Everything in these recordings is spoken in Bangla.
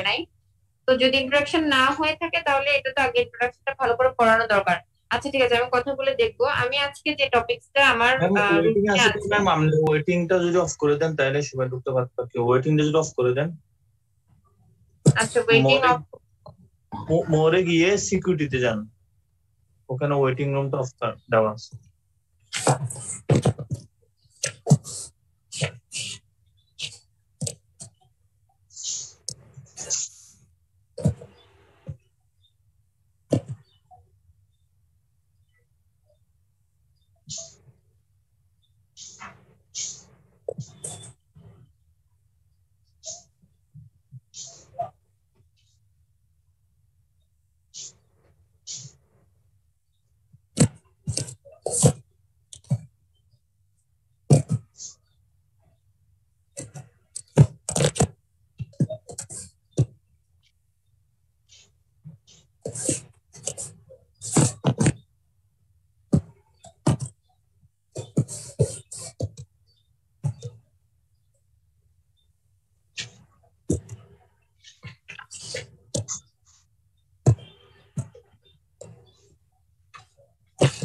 নাই। তো যদি ইন্ট্রোডাকশন না হয়ে থাকে তাহলে এটা তো আগে ইন্ট্রোডাকশনটা ভালো করে পড়ানো দরকার। আচ্ছা ঠিক আছে, আমি কথা বলে দেখবো। আমি আজকে যে টপিকসটা আমার ম্যাম ওয়েটিং রুটিনে আছে তো আছে। ম্যাম, আপনি ওয়েটিংটা যদি অফ করে দেন তাহলে সবাই ঢুকতে পারবে। ওয়েটিংটা যদি অফ করে দেন, আচ্ছা, ওয়েটিং মোরে অফ। মোরে গিয়ে সিকিউরিটিতে যান, ওখানে ওয়েটিং রুমটা অফ দেওয়া আছে।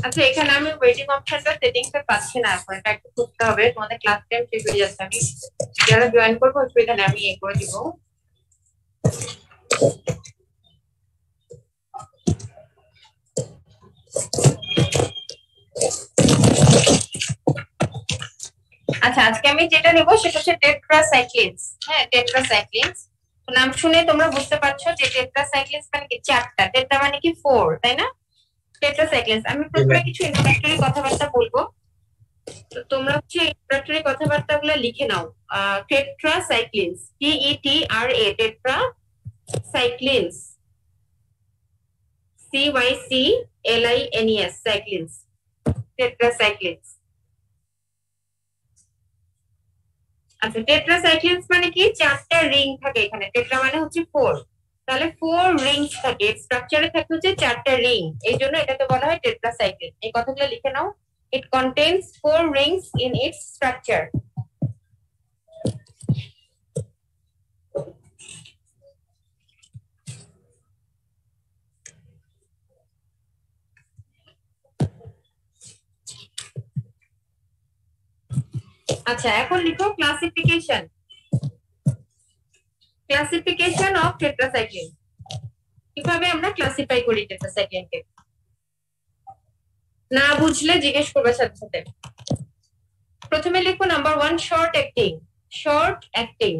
আচ্ছা, এখানে আমি ওয়েটিং অপশনটা সেটিংসে পাচ্ছি না, এখন এটা একটু খুঁজতে হবে। তোমাদের ক্লাস টাইম শেষ হয়ে যাচ্ছে, আমি যারা জয়েন করবো অসুবিধা নেই, আমি করে দিব। আচ্ছা, আজকে আমি যেটা নেব সেটা হচ্ছে টেট্রাসাইক্লিনস। হ্যাঁ, টেট্রাসাইক্লিনস নাম শুনে তোমরা বুঝতে পারছো যে টেট্রাসাইক্লিনস মানে কি, চারটা। টেট্রা মানে কি 4, তাই না? টেট্রাসাইক্লিনস। আমি প্রথমে কিছু ইন্ট্রোডাক্টরি কথাবার্তা বলবো, তো তোমরা হচ্ছে ইন্ট্রোডাক্টরি কথাবার্তাগুলো লিখে নাও। টেট্রাসাইক্লিনস, TETRA, টেট্রাসাইক্লিনস, CYCLINES, সাইক্লিনস, টেট্রাসাইক্লিনস। আচ্ছা, টেট্রাসাইক্লিনস মানে কি, চারটা রিং থাকে এখানে। টেট্রা মানে হচ্ছে 4, তাহলে 4 রিংস থাকে। স্ট্রাকচারে থাকে হচ্ছে চারটা রিং, এই জন্য এটাকে বলা হয় টেট্রাসাইক্লিন। এই কথাগুলো লিখে নাও। It contains 4 rings in its structure. আচ্ছা, এখন লিখো ক্লাসিফিকেশন। Classification of tetracycline. কিভাবে আমরা ক্লাসিফাই করি টেট্রাসাইক্লিনকে? না বুঝলে জিজ্ঞেস করবে সাথে সাথে। প্রথমে লিখো number 1, short acting. Short acting,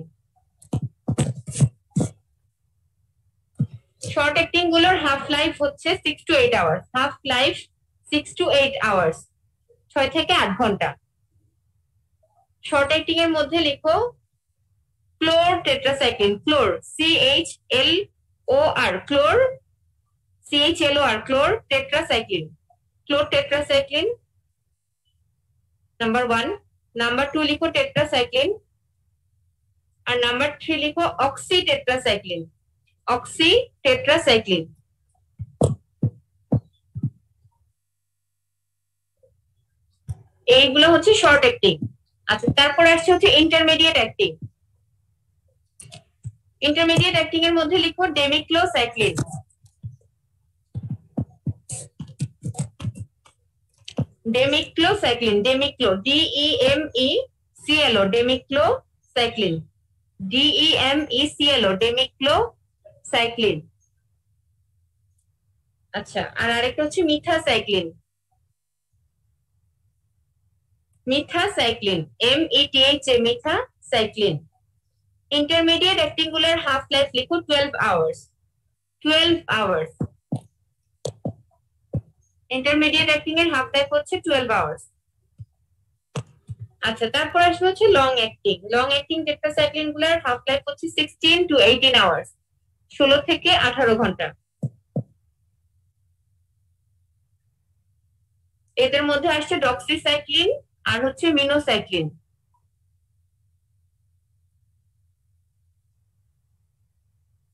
short acting গুলোর হাফ লাইফ হচ্ছে 6 to 8 hours. Half life 6 to 8 hours, 6 থেকে 8 ঘন্টা। শর্ট অ্যাক্টিং এর মধ্যে লিখো ক্লোর tetracycline. ক্লোর, CHLOR, ক্লোর, CHLOR, ক্লোর tetracycline. ক্লোর tetracycline number 1। Number 2 লিখো টেট্রাসাইক্লিন। আর নাম্বার 3 লিখো অক্সি টেট্রাসাইক্লিন। Oxy tetracycline. এইগুলো হচ্ছে শর্ট অ্যাক্টিং। আচ্ছা, তারপর আসছে হচ্ছে ইন্টারমিডিয়েট অ্যাক্টিং। ইন্টারমিডিয়েট অ্যাক্টিং এর মধ্যে লিখো ডেমিক্লোসাইক্লিন। ডেমিক্লোসাইক্লিন, ডেমিক্লো, DEMECLO, ডেমিক্লোসাইক্লিন, DEMECLO, ডেমিক্লোসাইক্লিন। আচ্ছা, আর আরেকটা হচ্ছে মিথাসাইক্লিন। মিথাসাইক্লিন, METHA, মিথাসাইক্লিন। ইন্টারমিডিয়েট অ্যাক্টিং গুলোর হাফ লাইফ লিখো 12 আওয়ার্স। 12 আওয়ার্স। ইন্টারমিডিয়েট অ্যাক্টিং এর হাফ লাইফ হচ্ছে 12 আওয়ার্স। আচ্ছা, তারপর আসবে হচ্ছে long acting. Long acting tetracycline গুলোর হাফ লাইফ হচ্ছে 16 to 18 আওয়ার্স, 16 থেকে 18 ঘন্টা। এদের মধ্যে আসছে ডক্সিসাইক্লিন আর হচ্ছে মিনোসাইক্লিন।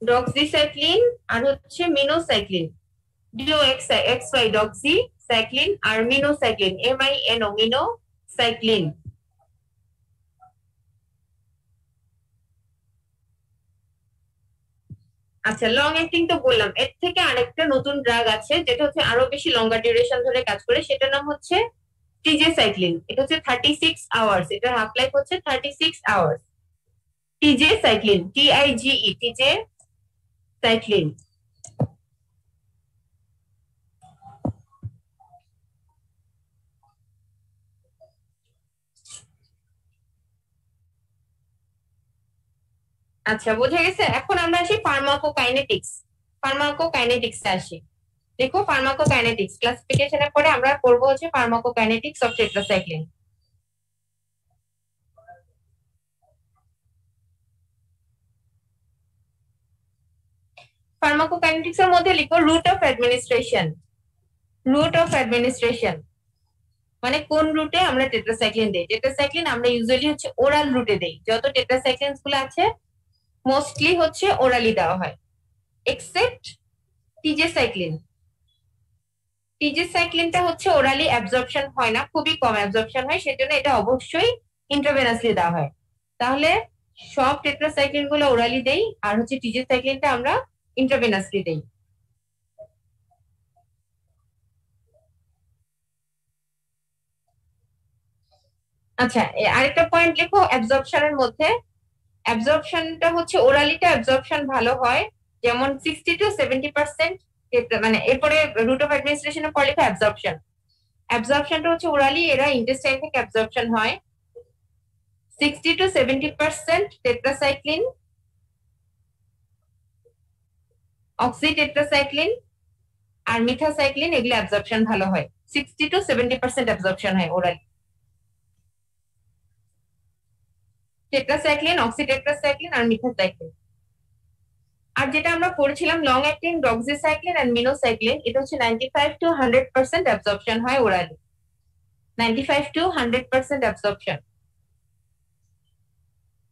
ডক্সিসাইক্লিন আর হচ্ছে মিনোসাইক্লিন, DOXY, ডক্সিসাইক্লিন আর মিনোসাইক্লিন, MINO, মিনোসাইক্লিন। আচ্ছা, লং অ্যাক্টিং তো বললাম, এর থেকে আরেকটা নতুন ড্রাগ আছে যেটা হচ্ছে আরো বেশি লঙ্গার ডিউরেশন ধরে কাজ করে, সেটার নাম হচ্ছে টিজে সাইক্লিন। এটা হচ্ছে 36 আওয়ার্স, এটার হাফ লাইফ হচ্ছে 36 hours. TJ cyclin, TIGE, TJ cyclin. আচ্ছা, বোঝা গেছে। এখন আমরা আসি ফার্মাকোকাইনেটিক্স। ফার্মাকোকাইনেটিক্সে আসি। দেখো, ফার্মাকোকাইনেটিক্স ক্লাসিফিকেশনের পরে আমরা করব হচ্ছে ফার্মাকোকাইনেটিক্স অফ টেট্রাসাইক্লিন। ফার্মাকোকাইনেটিক্স এর মধ্যে লিখো route of administration. Route of administration মানে কোন রুটে আমরা টেট্রাসাইক্লিন দেই। টেট্রাসাইক্লিন আমরা ইউজুয়ালি হচ্ছে ওরাল রুটে দেই। যত টেট্রাসাইক্লিনস গুলো আছে মোস্টলি হচ্ছে ওরালি দেওয়া হয়, এক্সেপ্ট টিজেসাইক্লিন। টিজেসাইক্লিনটা হচ্ছে ওরালি অ্যাবজর্পশন হয় না, খুবই কম অ্যাবজর্পশন হয়, সেজন্য এটা অবশ্যই ইন্ট্রাভেনাসলি দেওয়া হয়। তাহলে সব টেট্রাসাইক্লিন গুলো ওরালি দেই, আর হচ্ছে টিজেসাইক্লিনটা আমরা ইন্ট্রাভেনাসলি দেই। আচ্ছা, আরেকটা পয়েন্ট লিখো অ্যাবজর্পশনের মধ্যে। অ্যাবজর্পশনটা হচ্ছে ওরালিটা অ্যাবজর্পশন ভালো হয়, যেমন 60 to 70%। মানে এরপরে রুট অফ অ্যাডমিনিস্ট্রেশনের পর লিখো অ্যাবজর্পশন। অ্যাবজর্পশনটা হচ্ছে ওরালি, এরা ইন্টেস্টাইন থেকে অ্যাবজর্পশন হয়। 60 to 70% টেট্রাসাইক্লিন, অক্সিটেট্রাসাইক্লিন আর মিথাসাইক্লিন, এগুলো অ্যাবজর্পশন ভালো হয়। 60 to 70% অ্যাবজর্পশন হয় ওরালি। টেট্রাসাইক্লিন, অক্সিটেট্রাসাইক্লিন আর মিথাসাইক্লিন। আর যেটা আমরা পড়েছিলাম long acting doxycycline and minocycline, এটা হচ্ছে 95 to 100% অ্যাবজর্পশন হয় ওরালি। 95 to 100% absorption.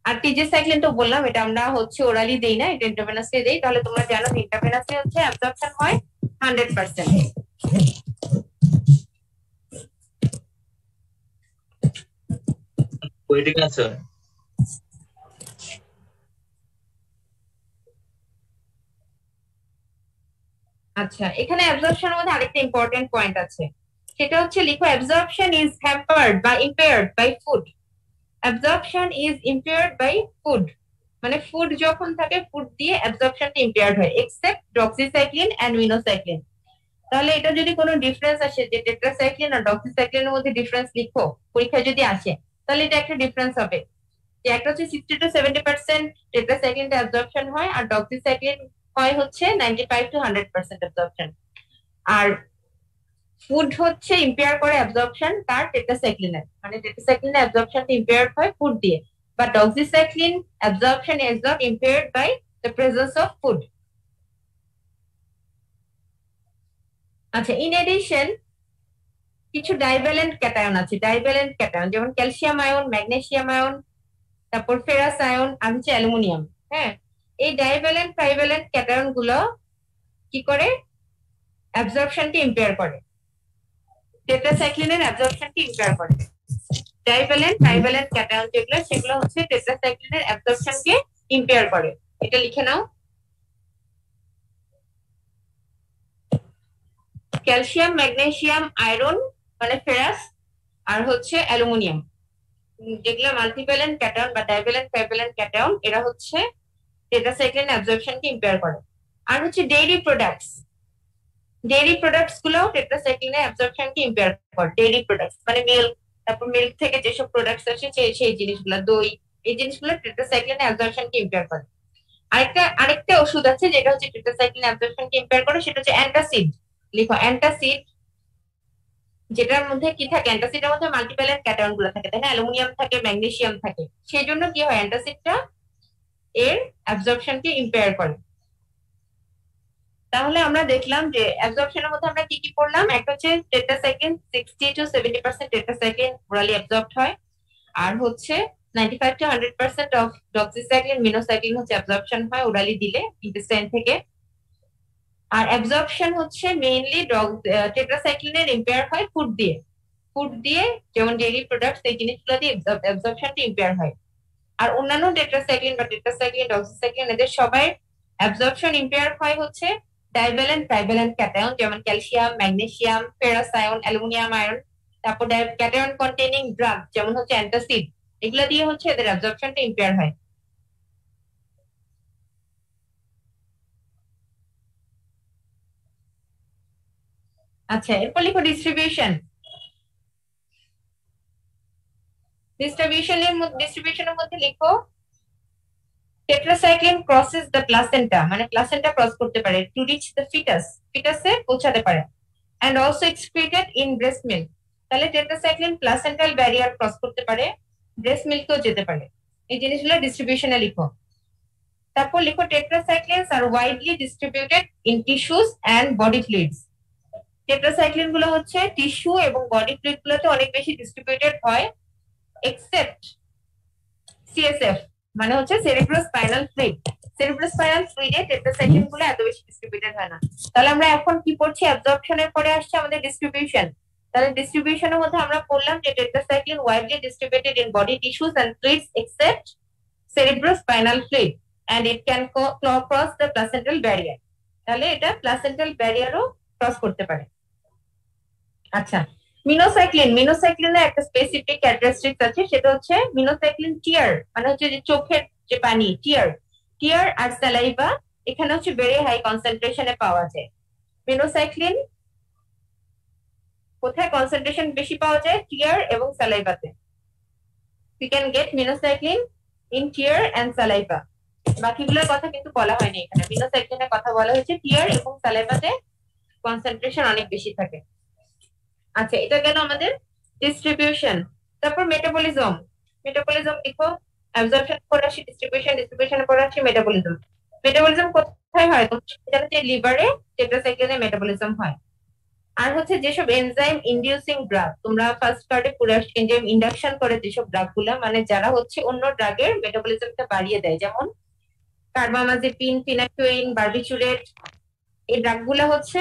আর টিজেসাইক্লিন তো বললাম, এটা আমরা হচ্ছে ওরালি দেই না, এটা ইন্টারভেনাসলি দেই। তাহলে তোমরা জানো ইন্টারভেনাসলি হচ্ছে অ্যাবজর্পশন হয় 100%। ওয়েটিং আছে। আচ্ছা, এখানে অ্যাবজর্পশনের মধ্যে আরেকটা ইম্পর্টেন্ট পয়েন্ট আছে, সেটা হচ্ছে লিখো অ্যাবজর্পশন ইজ হ্যাম্পার্ড বা impaired by food. Absorption is impaired by food মানে ফুড যখন থাকে, ফুড দিয়ে অ্যাবজর্পশনটা ইম্পেয়ার্ড হয়, এক্সেপ্ট ডক্সিসাইক্লিন এন্ড মিনোসাইক্লিন। তাহলে এটা যদি কোনো ডিফারেন্স আসে যে টেট্রাসাইক্লিন আর ডক্সিসাইক্লিনের মধ্যে ডিফারেন্স লিখো পরীক্ষায় যদি আসে, তাহলে এটা একটা ডিফারেন্স হবে যে একটা হচ্ছে 60 to 70% টেট্রাসাইক্লিনটা অ্যাবজর্পশন হয়, আর ডক্সিসাইক্লিন হয় হচ্ছে 95 to 100% অ্যাবজর্পশন। আর ফুড হচ্ছে ইম্পেয়ার করে অ্যাবজর্পশন তার টেট্রাসাইক্লিনের, মানে টেট্রাসাইক্লিনের অ্যাবজর্পশনটা ইম্পেয়ার্ড হয় ফুড দিয়ে, but doxycycline absorption is not impaired by the presence of food. আচ্ছা, ইন এডিশন কিছু ডাইভ্যালেন্ট ক্যাটায়ন আছে। ডাইভ্যালেন্ট ক্যাটায়ন যেমন ক্যালসিয়াম আয়ন, ম্যাগনেসিয়াম আয়ন, তারপর ফেরাস আয়ন আর হচ্ছে অ্যালুমিনিয়াম। হ্যাঁ, এই ডাইভ্যালেন্ট ট্রাইভ্যালেন্ট ক্যাটায়ন গুলো কি করে অ্যাবজর্পশনকে ইম্পেয়ার করে, টেট্রাসাইক্লিনের অ্যাবজর্পশনকে ইম্পেয়ার করে। ডাইভ্যালেন্ট ট্রাইভ্যালেন্ট ক্যাটায়ন যেগুলো, সেগুলো হচ্ছে টেট্রাসাইক্লিনের অ্যাবজর্পশনকে ইম্পেয়ার করে। এটা লিখে নাও, ক্যালসিয়াম, ম্যাগনেসিয়াম, আয়রন মানে ফেরাস, আর হচ্ছে অ্যালুমিনিয়াম, যেগুলো মাল্টিভ্যালেন্ট ক্যাটায়ন বা ডাইভ্যালেন্ট ট্রাইভ্যালেন্ট ক্যাটায়ন, এরা হচ্ছে টেট্রাসাইক্লিন অ্যাবজর্পশনকে ইম্পেয়ার করে। আর হচ্ছে ডেইরি প্রোডাক্টস, ডেইরি প্রোডাক্টস গুলো টেট্রাসাইক্লিনের অ্যাবজর্পশনকে ইম্পেয়ার করে। ডেইরি প্রোডাক্টস মানে মিল্ক, তারপর মিল্ক থেকে যেসব প্রোডাক্টস আসে সেই জিনিসগুলো, দই, এই জিনিসগুলো টেট্রাসাইক্লিনের অ্যাবজর্পশনকে ইম্পেয়ার করে। আরেকটা ওষুধ আছে যেটা হচ্ছে টেট্রাসাইক্লিনের অ্যাবজর্পশনকে ইম্পেয়ার করে, সেটা হচ্ছে অ্যান্টাসিড। লিখো অ্যান্টাসিড, যেটার মধ্যে কি থাকে, অ্যান্টাসিডের মধ্যে মাল্টিভ্যালেন্ট ক্যাটায়ন গুলো থাকে, তাই না, অ্যালুমিনিয়াম থাকে, ম্যাগনেসিয়াম থাকে, সেই জন্য কি হয় অ্যান্টাসিডটা এর অ্যাবজর্পশনকে ইম্পেয়ার করে। তাহলে আমরা দেখলাম যে অ্যাবজর্পশনের মধ্যে আমরা কি কি পড়লাম। একটা হচ্ছে tetracycline 60 to 70% tetracycline orally absorbed হয়, আর হচ্ছে 95 to 100% অফ ডক্সিসাইক্লিন, মিনোসাইক্লিন হচ্ছে অ্যাবজর্পশন হয় ওরালি দিলে ইন্টেস্টাইন থেকে। আর অ্যাবজর্পশন হচ্ছে মেইনলি টেট্রাসাইক্লিনের ইম্পেয়ার হয় ফুড দিয়ে। ফুড দিয়ে যেমন ডেইরি প্রোডাক্টস, এই জিনিসগুলো দিয়ে অ্যাবজর্পশনটা ইম্পেয়ার হয়। আর অন্যান্য টেট্রাসাইক্লিন বা টেট্রাসাইক্লিন, ডক্সিসাইক্লিন, এদের সবাই অ্যাবজর্পশন ইম্পেয়ার হয় হচ্ছে ডাইভ্যালেন্ট ট্রাইভ্যালেন্ট ক্যাটায়ন, যেমন calcium, magnesium, ferrous ion, aluminium ion. তারপর ক্যাটায়ন কন্টেনিং ড্রাগ যেমন হচ্ছে অ্যান্টাসিড, এগুলো দিয়ে হচ্ছে এদের অ্যাবজর্পশনটা ইম্পেয়ার হয়। আচ্ছা, এরপর লিখো ডিস্ট্রিবিউশন। ডিস্ট্রিবিউশনের মধ্যে লিখো টেট্রাসাইক্লিন ক্রসেস দ্য প্লাসেন্টা, মানে প্লাসেন্টা ক্রস করতে পারে টু রিচ দ্য ফিটাস, ফিটাসে পৌঁছাতে পারে, and also excreted in breast milk. তাহলে টেট্রাসাইক্লিন প্লাসেন্টাল ব্যারিয়ার ক্রস করতে পারে, ব্রেস্ট মিল্কেও যেতে পারে। এই জিনিসগুলো ডিস্ট্রিবিউশনে লিখো। তারপর লিখো tetracyclines are widely distributed in tissues and body fluids. Tetracycline গুলো হচ্ছে টিস্যু এবং বডি ফ্লুইড গুলোতে অনেক বেশি ডিস্ট্রিবিউটেড হয়, এক্সেপ্ট সিএসএফ, মানে হচ্ছে সেরিব্রোস্পাইনাল ফ্লুইড। সেরিব্রোস্পাইনাল ফ্লুইডে টেট্রাসাইক্লিন গুলো এত বেশি ডিস্ট্রিবিউটেড হয় না। তাহলে আমরা এখন কি পড়ছি? অ্যাবজর্পশনের পরে আসছে আমাদের ডিস্ট্রিবিউশন। তাহলে ডিস্ট্রিবিউশনের মধ্যে আমরা পড়লাম যে tetracycline widely distributed in body tissues and fluids except cerebrospinal fluid and it can cross the placental barrier। তাহলে এটা প্লাসেন্টাল ব্যারিয়ারও ক্রস করতে পারে। আচ্ছা, মিনোসাইক্লিনের একটা স্পেসিফিক ক্যারেক্টারিস্টিক্স আছে, সেটা হচ্ছে মিনোসাইক্লিন টিয়ার, মানে হচ্ছে যে চোখের যে পানি, টিয়ার আর স্যালাইভা এখানে হচ্ছে ভেরি হাই কনসেন্ট্রেশনে পাওয়া যায়। মিনোসাইক্লিন কোথায় কনসেন্ট্রেশন বেশি পাওয়া যায়? টিয়ার এবং স্যালাইভাতে। we can get minocycline in tear and saliva। বাকিগুলোর কথা কিন্তু বলা হয়নি এখানে, মিনোসাইক্লিনের কথা বলা হয়েছে, টিয়ার এবং স্যালাইভাতে কনসেন্ট্রেশন অনেক বেশি থাকে। আচ্ছা, এটা গেল আমাদের ডিস্ট্রিবিউশন। তারপর মেটাবলিজম লিখো। অ্যাবজর্পশন পরে আসি ডিস্ট্রিবিউশন পরে আসি মেটাবলিজম কোথায় হয়? তোমরা জানো যে লিভারে টেট্রাসাইক্লিনের মেটাবলিজম হয়। আর হচ্ছে যেসব এনজাইম ইনডিউসিং ড্রাগ, তোমরা ফার্স্ট পার্টে পড়ে আসছো এনজাইম ইন্ডাকশন করে যেসব ড্রাগ গুলা, মানে যারা হচ্ছে অন্য ড্রাগের মেটাবলিজমটা বাড়িয়ে দেয়, যেমন কার্বামাজেপিন, ফিনাইটোইন, বারবিচুরেট, এই ড্রাগ গুলা হচ্ছে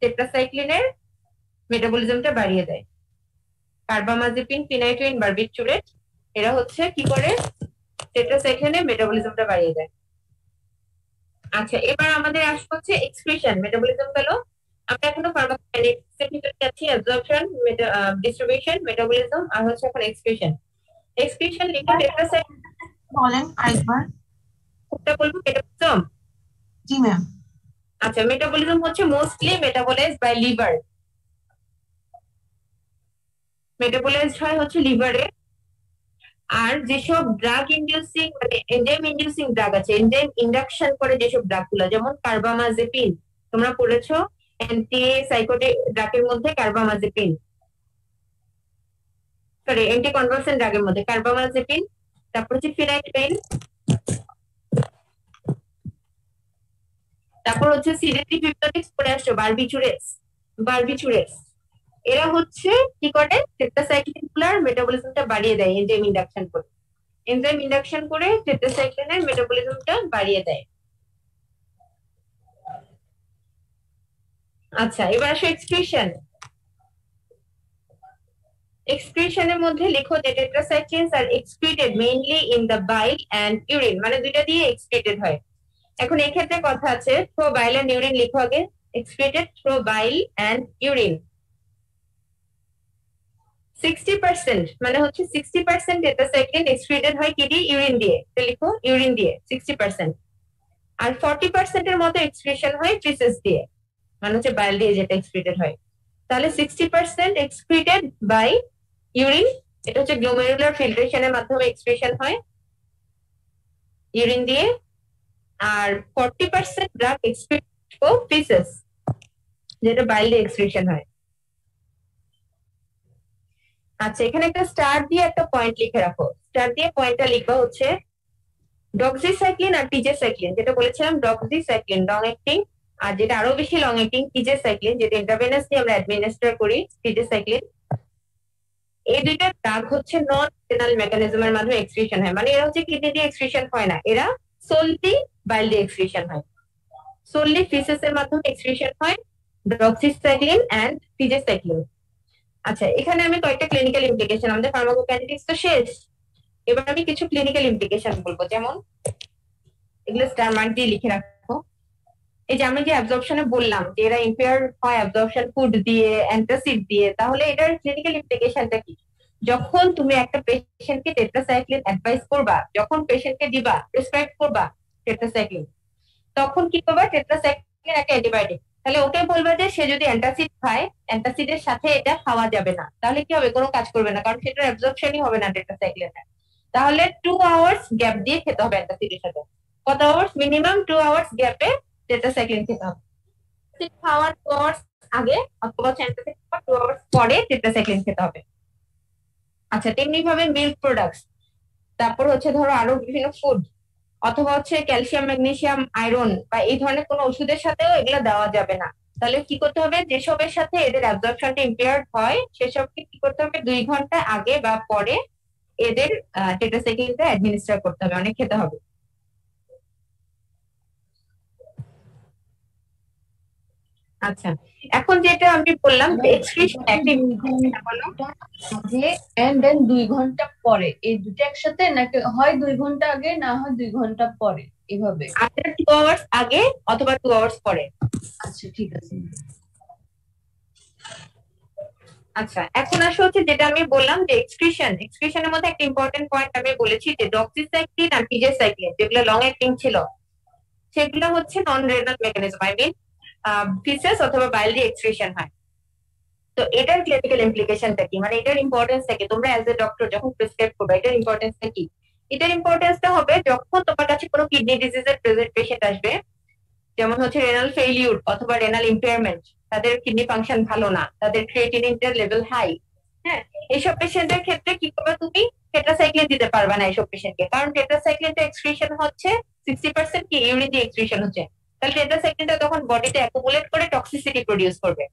টেট্রাসাইক্লিনের মেটাবলিজমটা বাড়িয়ে দেয়। কার্বামাজেপিন, ফিনাইটোইন, বারবিচুরেট এরা হচ্ছে কি করে? টেট্রাসাইক্লিনের মেটাবলিজমটা বাড়িয়ে দেয়। আচ্ছা, এবার আমাদের আসবে হচ্ছে এক্সক্রিশন। মেটাবলিজম গেল, আমরা এখনো ফার্মাকোকাইনেটিক্স এর ভিতরে যাচ্ছি। অ্যাবজর্পশন, ডিস্ট্রিবিউশন, মেটাবলিজম, আর হচ্ছে এখন এক্সক্রিশন লিখো। টেট্রাসাইক্লিন বলেন আরেকবার। কোনটা বলবো? মেটাবলিজম। জি ম্যাম। আচ্ছা, মেটাবলিজম হচ্ছে mostly metabolised by liver, metabolised হয় হচ্ছে লিভারে। আর যেসব ড্রাগ ইন্ডিউসিং মানে এনজাইম ইন্ডিউসিং ড্রাগ আছে, এনজাইম ইন্ডাকশন করে যেসব ড্রাগ গুলো, যেমন কার্বামাজেপিন, তোমরা পড়েছো অ্যান্টি সাইকোটিক ড্রাগের মধ্যে কার্বামাজেপিন, সরি অ্যান্টি কনভালসেন্ট ড্রাগের মধ্যে কার্বামাজেপিন, তারপর হচ্ছে ফিনাইটোইন, তারপর হচ্ছে সিডেটিভ হিপনোটিক্স পড়ে আসছো বারবিচুরেটস। এরা হচ্ছে কি করে? টেট্রাসাইক্লিন গুলার মেটাবলিজমটা বাড়িয়ে দেয় এনজাইম ইন্ডাকশন করে টেট্রাসাইক্লিনের মেটাবলিজমটা বাড়িয়ে দেয়। আচ্ছা, এবার আসো এক্সক্রিশনের মধ্যে লিখো যে tetracyclines are excreted mainly in the bile and urine, মানে দুইটা দিয়ে এক্সক্রিটেড হয়। এখন এই ক্ষেত্রে কথা আছে, থ্রো বাইল এন্ড ইউরিন লিখো আগে। Excreted through bile and urine. 60% মানে হচ্ছে 60% টেট্রাসাইক্লিন এক্সক্রিটেড হয় কি দিয়ে? ইউরিন দিয়ে। লিখো ইউরিন দিয়ে 60%। আর 40% এর মতো এক্সক্রিশন হয় ফিসেস দিয়ে, মানে হচ্ছে বাইল দিয়ে যেটা এক্সক্রিটেড হয়। তাহলে 60% এক্সক্রিটেড বাই ইউরিন, এটা হচ্ছে গ্লোমেরুলার ফিল্ট্রেশনের মাধ্যমে এক্সক্রিশন হয় ইউরিন দিয়ে। আর 40% ড্রাগ এক্সক্রিট ফিসেস, যেটা বাইল দিয়ে এক্সক্রিশন হয়। আচ্ছা, এখানে একটা স্টার দিয়ে একটা পয়েন্ট লিখে রাখো। স্টার দিয়ে পয়েন্টটা লিখবা হচ্ছে ডক্সিসাইক্লিন আর টিজেসাইক্লিন, যেটা বলেছিলাম ডক্সিসাইক্লিন লং অ্যাক্টিং, আর যেটা আরো বেশি লং অ্যাক্টিং টিজেসাইক্লিন, যেটা ইন্টারভেনাসলি আমরা অ্যাডমিনিস্টার করি টিজেসাইক্লিন। এই দুইটা ড্রাগ হচ্ছে নন রেনাল মেকানিজমের মাধ্যমে এক্সক্রিশন হয়, মানে এরা হচ্ছে কিডনি দিয়ে এক্সক্রিশন হয় না, এরা সোললি বাইল দিয়ে এক্সক্রিশন হয়, সোললি ফিসেস এর মাধ্যমে এক্সক্রিশন হয় ডক্সিসাইক্লিন এন্ড টিজেসাইক্লিন। আচ্ছা, এখানে আমি কয়েকটা ক্লিনিক্যাল ইমপ্লিকেশন, আমাদের ফার্মাকোকাইনেটিক্স তো শেষ, এবার আমি কিছু ক্লিনিক্যাল ইমপ্লিকেশন বলবো, যেমন এগুলো স্টার মার্ক দিয়ে লিখে রাখো। এই যে আমি যে অ্যাবজর্পশনে বললাম যে এরা ইম্পেয়ার হয় অ্যাবজর্পশন ফুড দিয়ে, অ্যান্টাসিড দিয়ে, তাহলে এটার ক্লিনিক্যাল ইমপ্লিকেশনটা কি? যখন তুমি একটা পেশেন্টকে টেট্রাসাইক্লিন অ্যাডভাইস করবা, যখন পেশেন্টকে দিবা, প্রেসক্রাইব করবা টেট্রাসাইক্লিন, তখন কি করবা? টেট্রাসাইক্লিন একটা অ্যান্টিবায়োটিক, তাহলে ওকে বলবা যে সে যদি অ্যান্টাসিড খায়, অ্যান্টাসিডের সাথে এটা খাওয়া যাবে না। তাহলে কি হবে? কোনো কাজ করবে না, কারণ সেটার অ্যাবজর্পশনই হবে না টেট্রাসাইক্লিনের। তাহলে 2 আওয়ার্স গ্যাপ দিয়ে খেতে হবে অ্যান্টাসিডের সাথে। কত আওয়ার্স? মিনিমাম 2 আওয়ার্স গ্যাপে টেট্রাসাইক্লিন খেতে হবে। খাওয়ার 2 আওয়ার্স আগে অথবা 2 আওয়ার্স পরে টেট্রাসাইক্লিন খেতে হবে। আচ্ছা, তেমনি ভাবে মিল্ক প্রোডাক্টস, তারপর হচ্ছে ধরো আরো বিভিন্ন ফুড, অথবা হচ্ছে ক্যালসিয়াম, ম্যাগনেসিয়াম, আয়রন বা এই ধরনের কোনো ওষুধের সাথেও এগুলো দেওয়া যাবে না। তাহলে কি করতে হবে? যেসবের সাথে এদের অ্যাবজর্পশনটা ইম্পেয়ার্ড হয় সেসবকে কি করতে হবে? 2 ঘন্টা আগে বা পরে এদের টেট্রাসাইক্লিনটা অ্যাডমিনিস্টার করতে হবে, অনেক খেতে হবে। আচ্ছা, এখন যেটা আমি বললাম এক্সক্রিশন অ্যাক্টিভ, বলো। আগে এন্ড দেন 2 ঘন্টা পরে, এই দুটো একসাথে নাকি হয় 2 ঘন্টা আগে না হয় 2 ঘন্টা পরে, এভাবে? আফটার 2 আওয়ার্স আগে অথবা 2 আওয়ার্স পরে। আচ্ছা ঠিক আছে। আচ্ছা, এখন আসো হচ্ছে যেটা আমি বললাম যে এক্সক্রিশনের মধ্যে একটা ইম্পর্টেন্ট পয়েন্ট আমি বলেছি যে ডক্সিসাইক্লিন আর টিজেসাইক্লিন যেগুলো লং অ্যাক্টিং ছিল সেগুলো হচ্ছে non renal mechanism, I mean faeces অথবা বাইল দিয়ে এক্সক্রিশন হয়। তো এটার ক্লিনিক্যাল ইমপ্লিকেশনটা কি, মানে এটার ইম্পর্টেন্সটা কি? তোমরা অ্যাজ এ ডক্টর যখন প্রেসক্রাইব করবে, এটার ইম্পর্টেন্সটা কি? এটার ইম্পর্টেন্সটা হবে যখন তোমার কাছে কোনো কিডনি ডিজিজের প্রেজেন্ট পেশেন্ট আসবে, যেমন হচ্ছে রেনাল ফেইলিউর অথবা রেনাল ইম্পেয়ারমেন্ট, তাদের কিডনি ফাংশন ভালো না, তাদের ক্রিয়েটিনিনের লেভেল হাই, হ্যাঁ, এইসব পেশেন্টের ক্ষেত্রে কি করবে? তুমি টেট্রাসাইক্লিন দিতে পারবে না এইসব পেশেন্টকে, কারণ টেট্রাসাইক্লিনটা এক্সক্রিশন হচ্ছে 60% কি ইউরিন দিয়ে এক্সক্রিশন হচ্ছে। তাহলে টেট্রাসাইক্লিনটা তখন বডিতে অ্যাকুমুলেট করে টক্সিসিটি প্রডিউস করবে।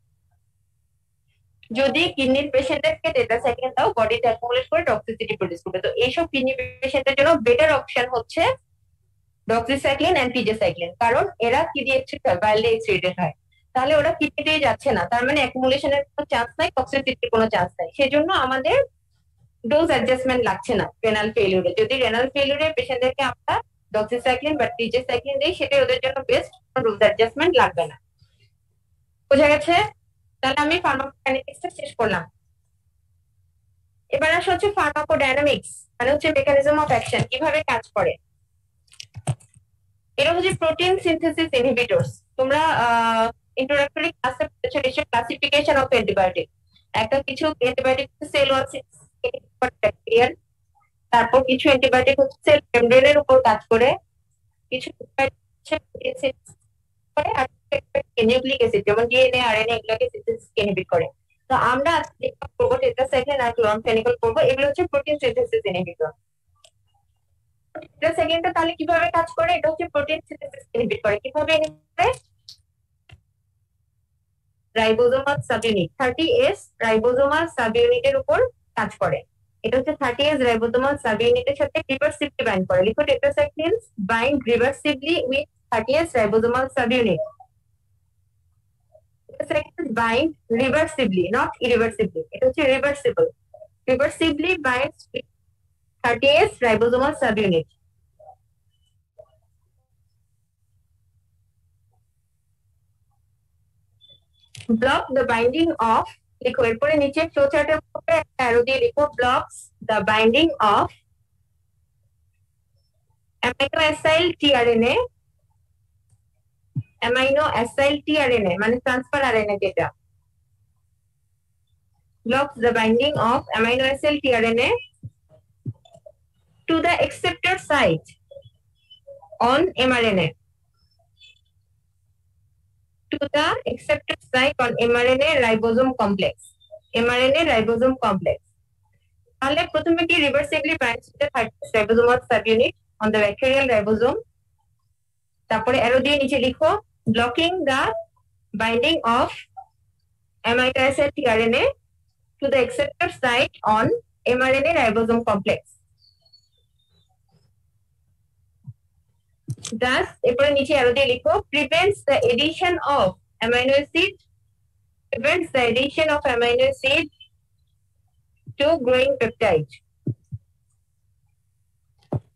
যদি কিডনির পেশেন্টদেরকে টেট্রাসাইক্লিন দাও, বডিতে অ্যাকুমুলেট করে টক্সিসিটি প্রডিউস করবে। তো এইসব কিডনি পেশেন্টের জন্য বেটার অপশন হচ্ছে ডক্সিসাইক্লিন এন্ড টিজেসাইক্লিন, কারণ এরা কি দিয়ে এক্সক্রিট হয়? বাইল দিয়ে এক্সক্রিটেড হয়। তাহলে ওরা কিডনি দিয়ে যাচ্ছে না, তার মানে অ্যাকুমুলেশনের কোনো চান্স নাই, টক্সিসিটির কোনো চান্স নাই। সেজন্য আমাদের ডোজ অ্যাডজাস্টমেন্ট লাগছে না রেনাল ফেলিউরে। যদি রেনাল ফেলিউরে পেশেন্টদেরকে আমরা ডক্সিসাইক্লিন বা টিজেসাইক্লিন দিই, সেটাই ওদের জন্য বেস্ট, ডোজ অ্যাডজাস্টমেন্ট লাগবে না। বোঝা গেছে? তাহলে আমি ফার্মাকোকাইনেটিক্সটা শেষ করলাম। এবার আসা হচ্ছে ফার্মাকোডাইনামিক্স, মানে হচ্ছে মেকানিজম অফ অ্যাকশন, কিভাবে কাজ করে। এটা হচ্ছে প্রোটিন সিনথেসিস ইনহিবিটরস। তোমরা ইন্ট্রোডাক্টরি ক্লাসে পড়েছো নিশ্চয়ই ক্লাসিফিকেশন অফ অ্যান্টিবায়োটিক। একটা কিছু অ্যান্টিবায়োটিক সেল ওয়াল ব্যাকটেরিয়াল, তারপর কিছু অ্যান্টিবায়োটিক হচ্ছে সেল মেমব্রেনের উপর কাজ করে, কিছু করে, আর নিউক্লিক অ্যাসিড যেমন ডিএনএ, আরএনএ এগুলোকে সিনথেসিস ইনহিবিট করে। তো আমরা আজকে করব টেট্রাসাইক্লিন আর ক্লোরামফেনিকল করব, এগুলো হচ্ছে প্রোটিন সিনথেসিস ইনহিবিটর। টেট্রাসাইক্লিনটা তাহলে কিভাবে কাজ করে? এটা হচ্ছে প্রোটিন সিনথেসিস ইনহিবিট করে। কিভাবে ইনহিবিট করে? রাইবোজোমাল সাবইউনিট 30S রাইবোজোমাল সাবইউনিটের উপর কাজ করে। এটা হচ্ছে 30S রাইবোজোমাল সাবইউনিটের সাথে রিভার্সিভলি বাইন্ড করে। লিখো tetracycline bind reversibly with 30S ribosomal subunit. Bind reversibly, not irreversibly, এটা হচ্ছে reversible. Reversibly binds with 30S ribosomal subunit. Block the binding of, লিখো এরপরে নিচে ফ্লো চার্টের উপরে একটা অ্যারো দিয়ে লিখো blocks the binding of amino acyl tRNA. Amino acyl tRNA মানে ট্রান্সফার আরএনএ, যেটা blocks the binding of amino acid tRNA to the acceptor site on mRNA. To the acceptor site on mRNA ribosome complex. mRNA ribosome complex. তাহলে প্রথমে কি reversibly binds to the 30S ribosomal subunit on the bacterial ribosome. তারপরে অ্যারো দিয়ে নিচে লিখো blocking the binding of amino acid tRNA to the acceptor site on mRNA ribosome complex. Thus, এরপরে নিচে অ্যারো দিয়ে লিখো prevents the addition of amino acid to growing peptide.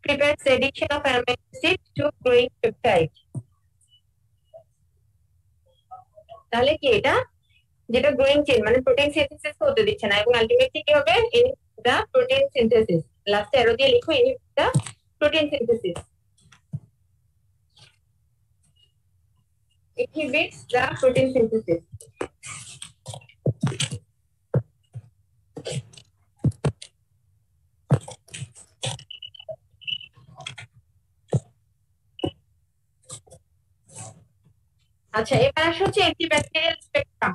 Prevents the addition of amino acid to growing peptide. তাহলে কি এটা যেটা গ্রোয়িং চেইন মানে প্রোটিন সিনথেসিস হতে দিচ্ছে না এবং আলটিমেটলি কি হবে দা প্রোটিন সিনথেসিস লাস্টে অ্যারো দিয়ে লিখো the protein synthesis inhibits the protein synthesis. আচ্ছা এবার আসা হচ্ছে অ্যান্টিব্যাকটেরিয়াল স্পেকট্রাম।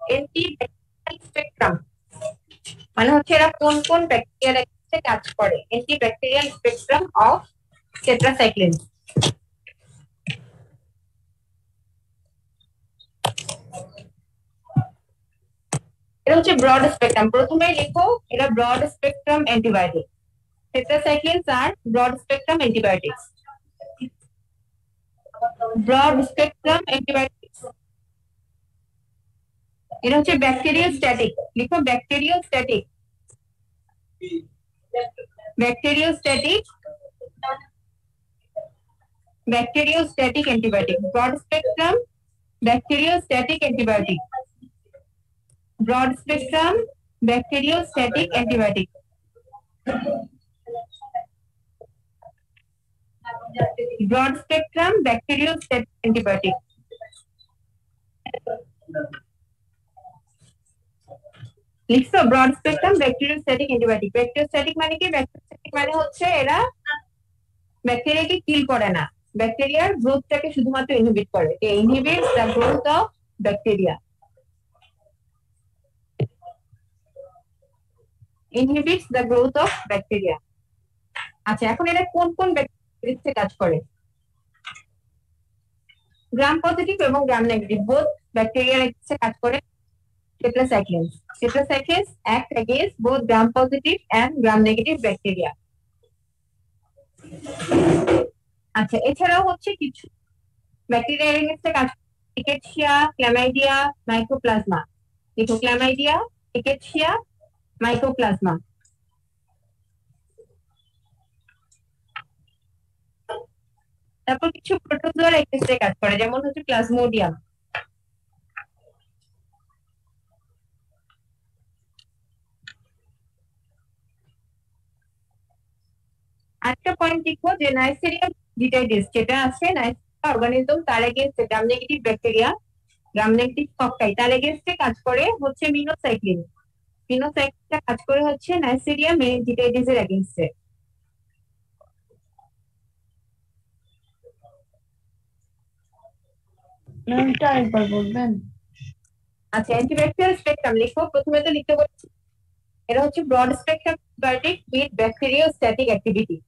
অ্যান্টিব্যাকটেরিয়াল স্পেকট্রাম মানে হচ্ছে এরা কোন কোন ব্যাকটেরিয়ার এগেইনস্টে কাজ করে। Antibacterial spectrum of tetracycline. এটা হচ্ছে ব্রড স্পেকট্রাম। প্রথমেই লিখো এটা broad spectrum antibiotic. tetracyclines are broad spectrum antibiotics. Broad spectrum antibiotics. এটা হচ্ছে ব্যাকটেরিওস্ট্যাটিক। লিখো bacteriostatic. Bacteriostatic bacteriostatic antibiotic. Broad spectrum bacteriostatic antibiotic. Broad spectrum bacteriostatic antibiotic. Broad spectrum bacteriostatic antibiotic. লিখছো broad spectrum bacteriostatic antibiotic. Bacteriostatic মানে কি? ব্যাকটেরিওস্ট্যাটিক মানে হচ্ছে এরা ব্যাকটেরিয়াকে কিল করে না, ব্যাকটেরিয়ার গ্রোথটাকে শুধুমাত্র ইনহিবিট করে। Inhibits the growth of bacteria. Inhibits the growth of bacteria. আচ্ছা এখন এটা কোন কোন ব্যাকটেরিয়াতে কাজ করে? গ্রাম পজিটিভ এবং গ্রাম নেগেটিভ বোথ ব্যাকটেরিয়ার এগেইনস্টে কাজ করে tetracyclines. Tetracyclines act against both gram positive and gram negative bacteria. আচ্ছা এছাড়াও হচ্ছে কিছু ব্যাকটেরিয়া এগেইনস্টে কাজ করে রিকেটশিয়া, ক্ল্যামাইডিয়া, মাইকোপ্লাজমা। দেখো ক্ল্যামাইডিয়া, রিকেটশিয়া, মাইকোপ্লাজমা। তারপর কিছু প্রোটোজোয়ার এগেইনস্টে কাজ করে যেমন হচ্ছে প্লাজমোডিয়াম। আরেকটা পয়েন্ট লিখো যে নাইসেরিয়া জিটাইডিস যেটা আছে নাইসেরিয়া অর্গানিজম তার এগেইনস্টে gram negative bacteria, gram negative ককটাই তার এগেইনস্টে কাজ করে হচ্ছে মিনোসাইক্লিন। মিনোসাইক্লিনটা কাজ করে হচ্ছে নাইসেরিয়া মেনিনজিটাইডিস এর এগেইনস্টে। নামটা একবার বলবেন? আচ্ছা অ্যান্টিব্যাকটেরিয়াল স্পেকট্রাম লিখো। প্রথমে তো লিখতে বলছি এটা হচ্ছে broad spectrum antibiotic with bacteriostatic activity.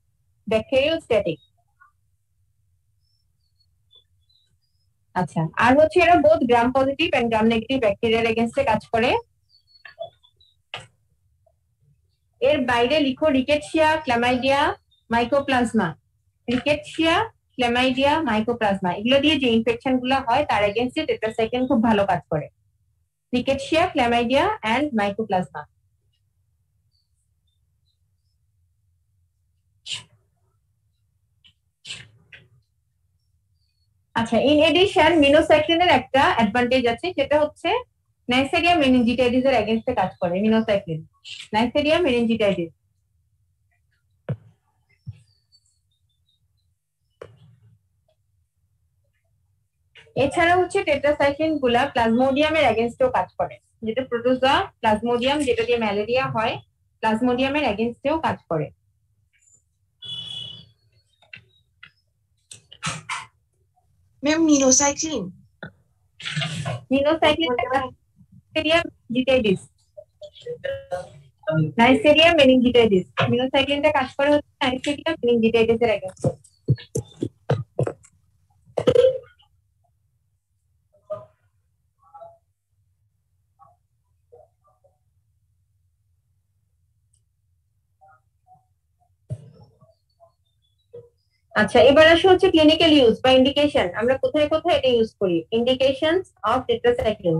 Bacteriostatic. আচ্ছা আর হচ্ছে এরা both gram positive and gram negative ব্যাকটেরিয়ার এগেইনস্টে কাজ করে। এর বাইরে লিখো rickettsia, chlamydia, mycoplasma. Rickettsia, chlamydia, mycoplasma এগুলো দিয়ে যে ইনফেকশন গুলো হয় তার এগেইনস্টে টেট্রাসাইক্লিন খুব ভালো কাজ করে। Rickettsia, chlamydia and mycoplasma. আচ্ছা ইন এডিশন মিনোসাইক্লিনের একটা অ্যাডভান্টেজ আছে সেটা হচ্ছে নাইসেরিয়া মেনিনজিটাইডিস এর এগেইনস্টে কাজ করে মিনোসাইক্লিন। নাইসেরিয়া মেনিনজিটাইডিস। এছাড়া হচ্ছে টেট্রাসাইক্লিন গুলা প্লাজমোডিয়ামের এগেইনস্টেও কাজ করে, যেটা প্রোটোজোয়া প্লাজমোডিয়াম যেটা দিয়ে ম্যালেরিয়া হয়, প্লাজমোডিয়ামের এগেইনস্টেও কাজ করে। Ma'am, minocycline. Minocycline neisseria meningitidis. Neisseria meningitidis. মিনোসাইক্লিনটা কাজ করে হচ্ছে নাইসেরিয়া মেনিনজিটাইডিস এর এগেইনস্টে। আচ্ছা এবার আসে হচ্ছে ক্লিনিক্যাল ইউজ বা ইন্ডিকেশন। আমরা কোথায় কোথায় এটা ইউজ করি? Indications of tetracycline.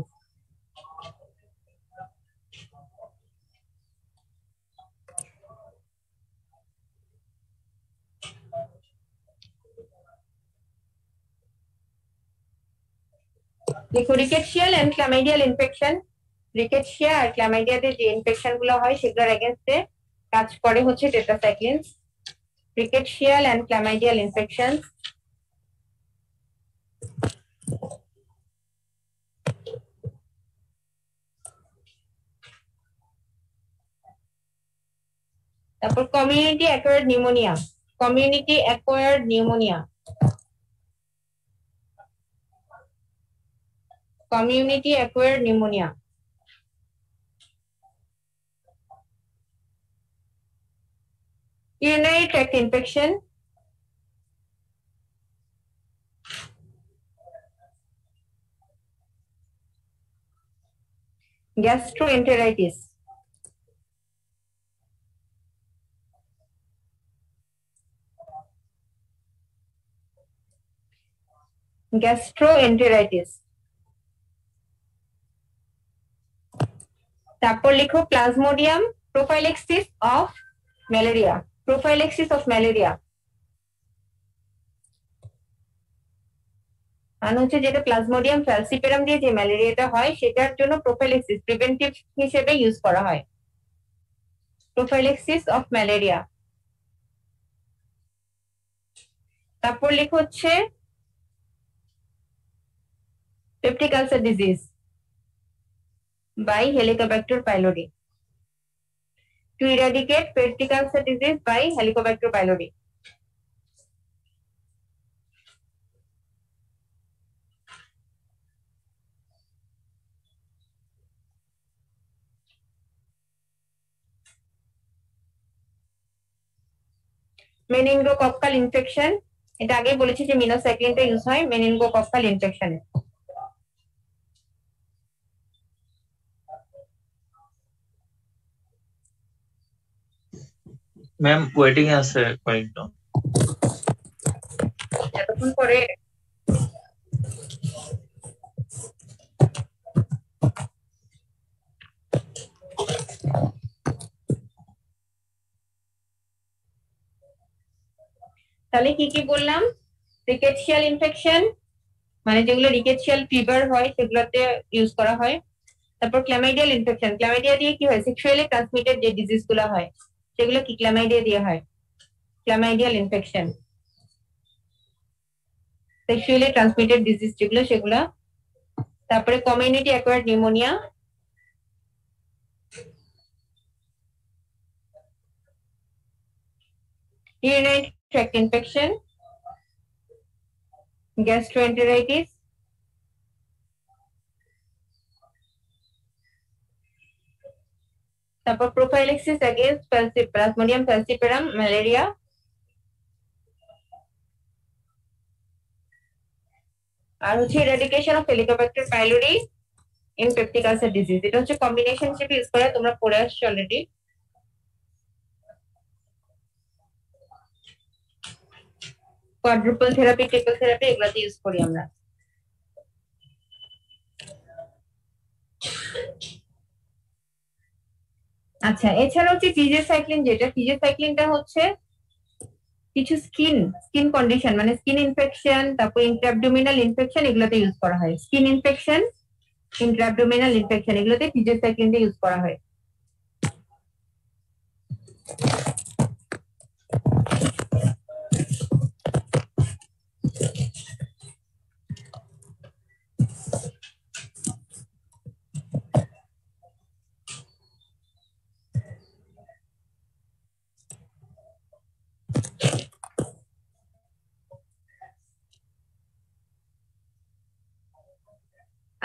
দেখো রিকেটশিয়াল এন্ড ক্লামাইডিয়াল ইনফেকশন, রিকেটশিয়া আর ক্লামাইডিয়াতে যে ইনফেকশন গুলো হয় সেগুলোর এগেইনস্টে কাজ করে হচ্ছে টেট্রাসাইক্লিনস। রিকেটশিয়াল এন্ড ক্লামাইডিয়াল ইনফেকশন, তারপর community acquired pneumonia, community acquired pneumonia, community acquired pneumonia, urinary tract infection, gastroenteritis, gastroenteritis. তারপর লিখো plasmodium prophylaxis of malaria, prophylaxis of malaria মানে হচ্ছে যেটা প্লাজমোডিয়াম ফ্যালসিপেরাম দিয়ে যে ম্যালেরিয়াটা হয় সেটার জন্য প্রোফাইলেক্সিস প্রিভেন্টিভ হিসেবে ইউজ করা হয়, প্রোফাইলেক্সিস অফ ম্যালেরিয়া। তারপর লিখো হচ্ছে peptic ulcer disease by Helicobacter pylori, to eradicate peptic ulcer disease by Helicobacter pylori. Meningococcal infection, এটা আগেই বলেছি যে মিনোসাইক্লিনটা ইউজ হয় মেনিনগোকক্কাল ইনফেকশনে। ম্যাম ওয়েটিং এ আছে কয়েকজন। এতক্ষণ পরে তাহলে কি কি বললাম? রিকেটশিয়াল ইনফেকশন মানে যেগুলো রিকেটশিয়াল ফিভার হয় সেগুলোতে ইউজ করা হয়। তারপর ক্লামাইডিয়াল ইনফেকশন, ক্লামাইডিয়া দিয়ে কি হয়? সেক্সুয়ালি ট্রান্সমিটেড যে ডিজিজ গুলো হয় সেগুলো কি ক্লামাইডিয়া দিয়ে হয়, chlamydial infection, sexually transmitted disease যেগুলো সেগুলো। তারপরে community acquired pneumonia, urinary tract infection, gastroenteritis, তারপর prophylaxis against plasmodium falciparum malaria, আর হচ্ছে eradication of helicobacter pylori in peptic ulcer disease. এটা হচ্ছে কম্বিনেশন হিসেবে ইউজ করে, তোমরা পড়ে আসছো already. Quadruple therapy, triple therapy এগুলাতে ইউজ করি আমরা। আচ্ছা, এছাড়া হচ্ছে ফিজিওসাইক্লিন, যেটা ফিজিওসাইক্লিনটা হচ্ছে কিছু স্কিন কন্ডিশন মানে স্কিন ইনফেকশন, তারপর ইন্ট্রাঅ্যাবডোমিনাল ইনফেকশন এগুলোতে ইউজ করা হয়। স্কিন ইনফেকশন, ইন্ট্রাঅ্যাবডোমিনাল ইনফেকশন এগুলোতে ফিজিওসাইক্লিনটা ইউজ করা হয়।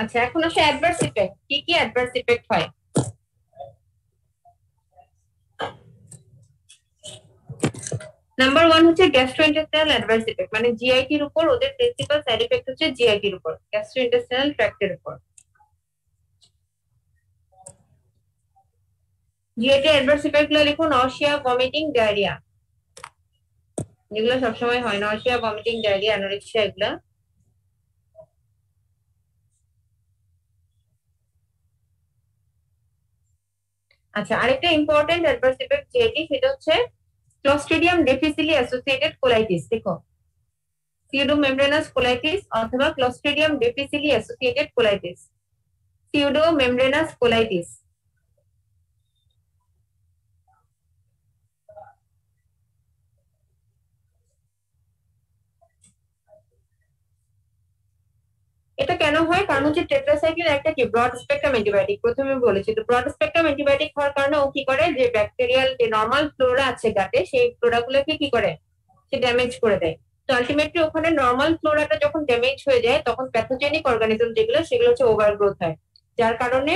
আচ্ছা, এখন আসে অ্যাডভার্স ইফেক্ট। কি কি অ্যাডভার্স ইফেক্ট হয়? নাম্বার 1 হচ্ছে গ্যাস্ট্রোইন্টেস্টাইনাল অ্যাডভার্স ইফেক্ট, মানে জিআইটির উপর ওদের প্রিন্সিপাল সাইড ইফেক্ট হচ্ছে জিআইটির উপর, গ্যাস্ট্রোইন্টেস্টাইনাল ট্র্যাক্টের উপর। জিআইটি অ্যাডভার্স ইফেক্ট গুলো লিখুন, নশিয়া, ভমিটিং, ডায়রিয়া, যেগুলো সবসময় হয়, নশিয়া, ভমিটিং, ডায়রিয়া, অ্যানোরেক্সিয়া এগুলা। আচ্ছা, আরেকটা ইম্পর্টেন্ট অ্যাডভার্স ইফেক্ট জিআইটি, সেটা হচ্ছে ক্লোস্ট্রিডিয়াম ডিফিসিলি অ্যাসোসিয়েটেড কোলাইটিস। দেখো সিউডোমেমব্রেনাস কোলাইটিস অথবা ক্লোস্ট্রিডিয়াম ডিফিসিলি অ্যাসোসিয়েটেড কোলাইটিস। সিউডোমেমব্রেনাস কোলাইটিস। এটা কেন হয়? কারণ হচ্ছে টেট্রাসাইক্লিন একটা কি ব্রড স্পেকট্রাম অ্যান্টিবায়োটিক, প্রথমে বলেছি। তো ব্রড স্পেকট্রাম অ্যান্টিবায়োটিক হওয়ার কারণে ও কি করে, যে ব্যাকটেরিয়াল যে নর্মাল ফ্লোরা আছে গাটে, সেই ফ্লোরাগুলোকে কি করে, সে ড্যামেজ করে দেয়। তো আলটিমেটলি ওখানে নর্মাল ফ্লোরাটা যখন ড্যামেজ হয়ে যায়, তখন প্যাথোজেনিক অর্গানিজম যেগুলো, সেগুলো হচ্ছে ওভারগ্রোথ হয়, যার কারণে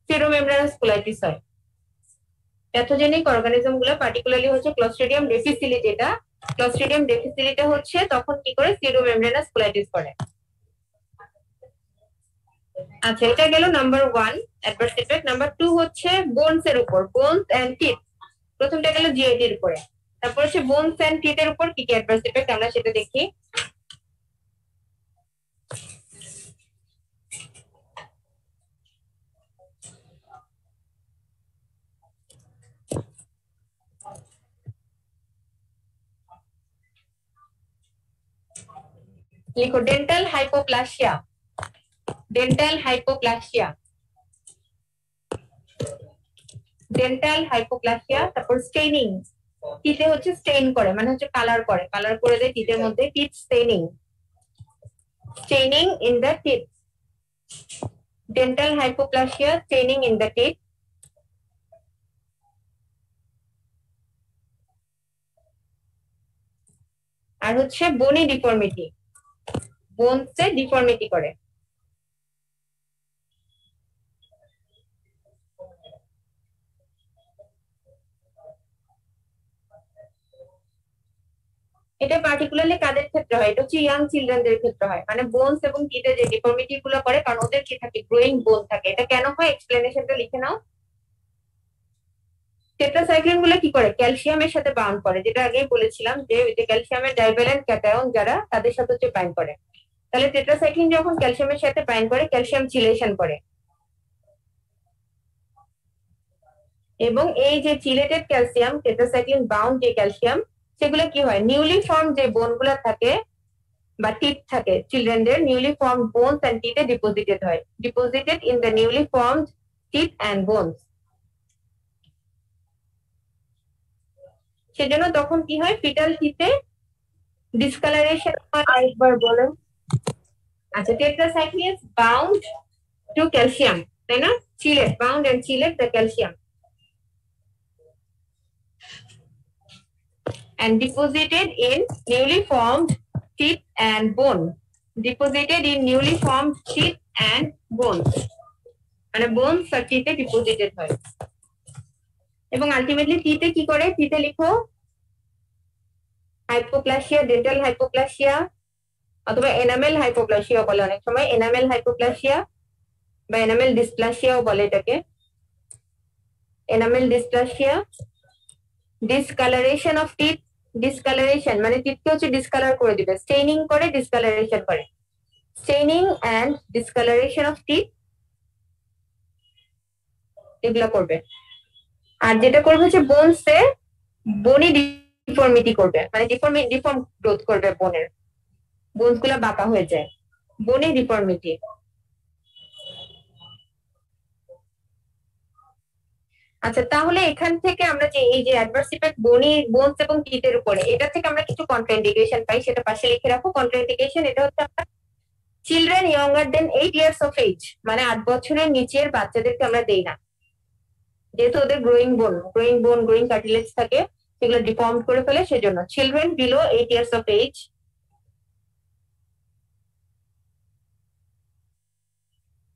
সিউডোমেমব্রেনাস কোলাইটিস হয়। প্যাথোজেনিক অর্গানিজম গুলো পার্টিকুলারলি হচ্ছে ক্লোস্ট্রিডিয়াম ডিফিসিলি, যেটা ক্লোস্ট্রিডিয়াম ডিফিসিলিটা হচ্ছে তখন কি করে, সিউডোমেমব্রেনাস কোলাইটিস করে। আচ্ছা, এটা গেল নাম্বার 1 অ্যাডভার্স ইফেক্ট। নাম্বার 2 হচ্ছে বোনস এর উপর, বোনস এন্ড টিথ। প্রথমটা গেল জিআইটি এর উপরে, তারপর হচ্ছে বোনস এন্ড টিথ এর উপর কি কি অ্যাডভার্স ইফেক্ট, আমরা সেটা দেখি। লিখো dental hypoplasia, dental hypoplasia, dental hypoplasia. তারপর স্টেইনিং, টিতে হচ্ছে স্টেইন করে, মানে হচ্ছে কালার করে, কালার করে দেয় টিতের মধ্যে, teeth staining, staining in the teeth, dental hypoplasia, staining in the teeth. আর হচ্ছে বোনি ডিফর্মিটি, বোনসে ডিফর্মিটি করে। এটা পার্টিকুলারলি কাদের ক্ষেত্রে হয়? এটা হচ্ছে ইয়াং চিলড্রেনদের ক্ষেত্রে হয়, মানে বোনস এবং টিতে যে ডিফর্মিটি গুলো করে, কারণ ওদের কি থাকে, গ্রোয়িং বোন থাকে। এটা কেন হয়, এক্সপ্লেনেশনটা লিখে নাও। টেট্রাসাইক্লিন গুলো কি করে, ক্যালসিয়ামের সাথে বাউন্ড করে, যেটা আগেই বলেছিলাম যে ওই যে ক্যালসিয়ামের ডাইভ্যালেন্ট ক্যাটায়ন যারা, তাদের সাথে হচ্ছে বাইন্ড করে। তাহলে টেট্রাসাইক্লিন যখন ক্যালসিয়ামের সাথে বাইন্ড করে, ক্যালসিয়াম চিলেশন করে, এবং এই যে চিলেটেড ক্যালসিয়াম, টেট্রাসাইক্লিন বাউন্ড যে ক্যালসিয়াম, সেগুলো কি হয়, নিউলি ফর্ম যে বোন গুলা থাকে বা টিথ থাকে চিলড্রেনদের, নিউলি ফর্ম বোনস এন্ড টিথে ডিপোজিটেড হয়, deposited in the newly formed teeth and bones. সেজন্য তখন কি হয়, ফিটাল টিথে ডিসকালারেশন হয়। আরেকবার বলেন। আচ্ছা, টেট্রাসাইক্লিন বাউন্ড টু ক্যালসিয়াম, তাই না, chelate, bound and chelate the calcium and deposited in newly formed teeth and bone, deposited in newly formed teeth and bones, মানে bones আর teeth এ deposited হয়। এবং আলটিমেটলি টিতে কি করে, টিতে লিখো হাইপোপ্লাসিয়া, ডেন্টাল হাইপোপ্লাসিয়া, অথবা এনামেল হাইপোপ্লাসিয়া বলে অনেক সময়, এনামেল হাইপোপ্লাসিয়া বা এনামেল ডিসপ্লাসিয়াও বলে এটাকে, enamel dysplasia. Discolouration of teeth, discolouration মানে টিথকে হচ্ছে ডিসকালার করে দিবে, স্টেইনিং করে, ডিসকালারেশন করে, staining and discolouration of teeth, এগুলা করবে। আর যেটা করবে হচ্ছে বোনসে বনি ডিফর্মিটি করবে, মানে ডিফর্ম গ্রোথ করবে বোনের, বোনস গুলা বাঁকা হয়ে যায়, বনি ডিফর্মিটি। আচ্ছা, তাহলে এখান থেকে আমরা যে এই যে অ্যাডভার্স ইফেক্ট বনি, বোনস এবং টিথের উপরে, এটা থেকে আমরা কিছু কন্ট্রাইন্ডিকেশন পাই, সেটা পাশে লিখে রাখো। কন্ট্রাইন্ডিকেশন এটা হচ্ছে আমরা children younger than 8 years of age, মানে 8 বছরের নিচের বাচ্চাদেরকে আমরা দেই না, যেহেতু ওদের গ্রোয়িং কার্টিলেজ থাকে, সেগুলো ডিফর্ম করে ফেলে, সেজন্য children below 8 years of age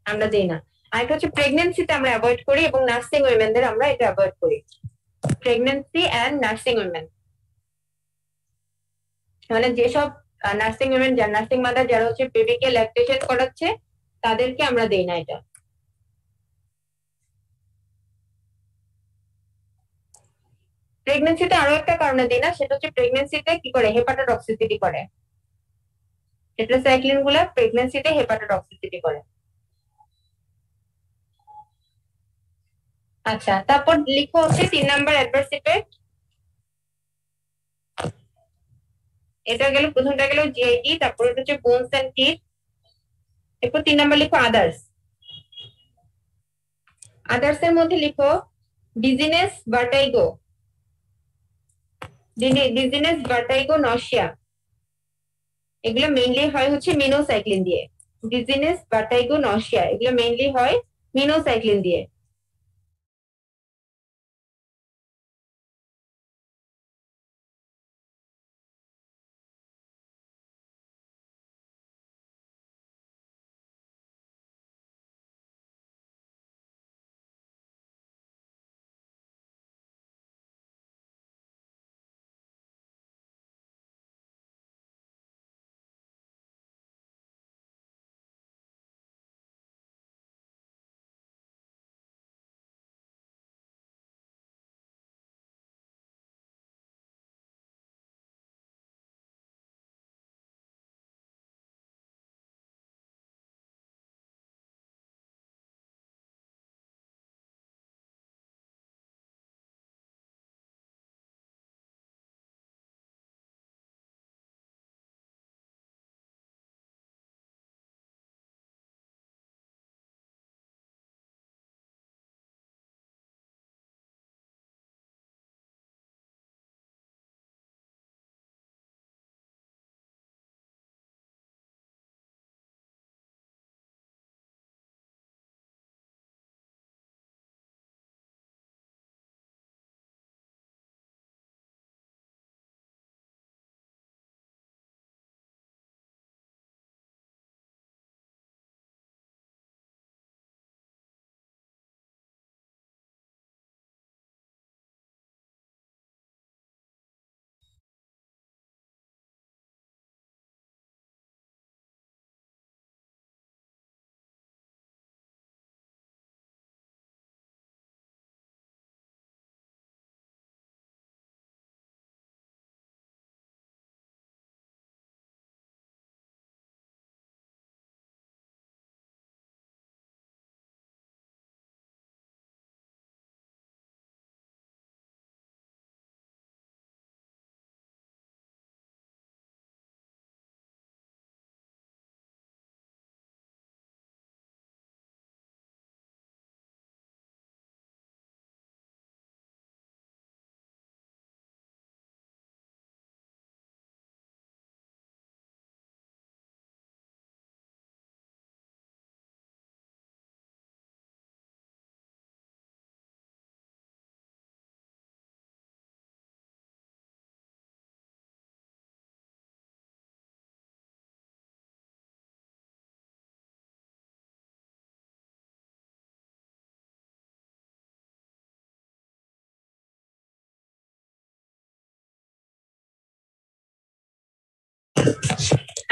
আমরা দেই না। আর এটা হচ্ছে প্রেগনেন্সিতে আমরা অ্যাভয়েড করি, এবং নার্সিং উইমেনদের আমরা এটা অ্যাভয়েড করি, প্রেগনেন্সি এন্ড নার্সিং উইমেন, মানে যেসব নার্সিং উইমেন, যারা নার্সিং মাদার, যারা হচ্ছে বেবিকে ল্যাকটেশন করাচ্ছে, তাদেরকে আমরা দেই না এটা। প্রেগনেন্সিতে আরো একটা কারণে দিই না, সেটা হচ্ছে প্রেগনেন্সিতে কি করে, হেপাটোটক্সিসিটি করে, টেট্রাসাইক্লিন গুলা প্রেগনেন্সিতে হেপাটোটক্সিসিটি করে। আচ্ছা, তারপর লিখো হচ্ছে 3 নাম্বার অ্যাডভার্স ইফেক্ট, এটা গেল, প্রথমটা গেল জিআইটি, তারপর এটা হচ্ছে বোনস এন্ড টিথ। এরপর 3 নাম্বার লিখো আদার্স। আদার্স এর মধ্যে লিখো dizziness, vertigo, dizziness, vertigo, nausea. এগুলো মেইনলি হয় হচ্ছে মিনোসাইক্লিন দিয়ে। ডিজিনেস, ভার্টাইগো, নশিয়া এগুলো মেইনলি হয় মিনোসাইক্লিন দিয়ে।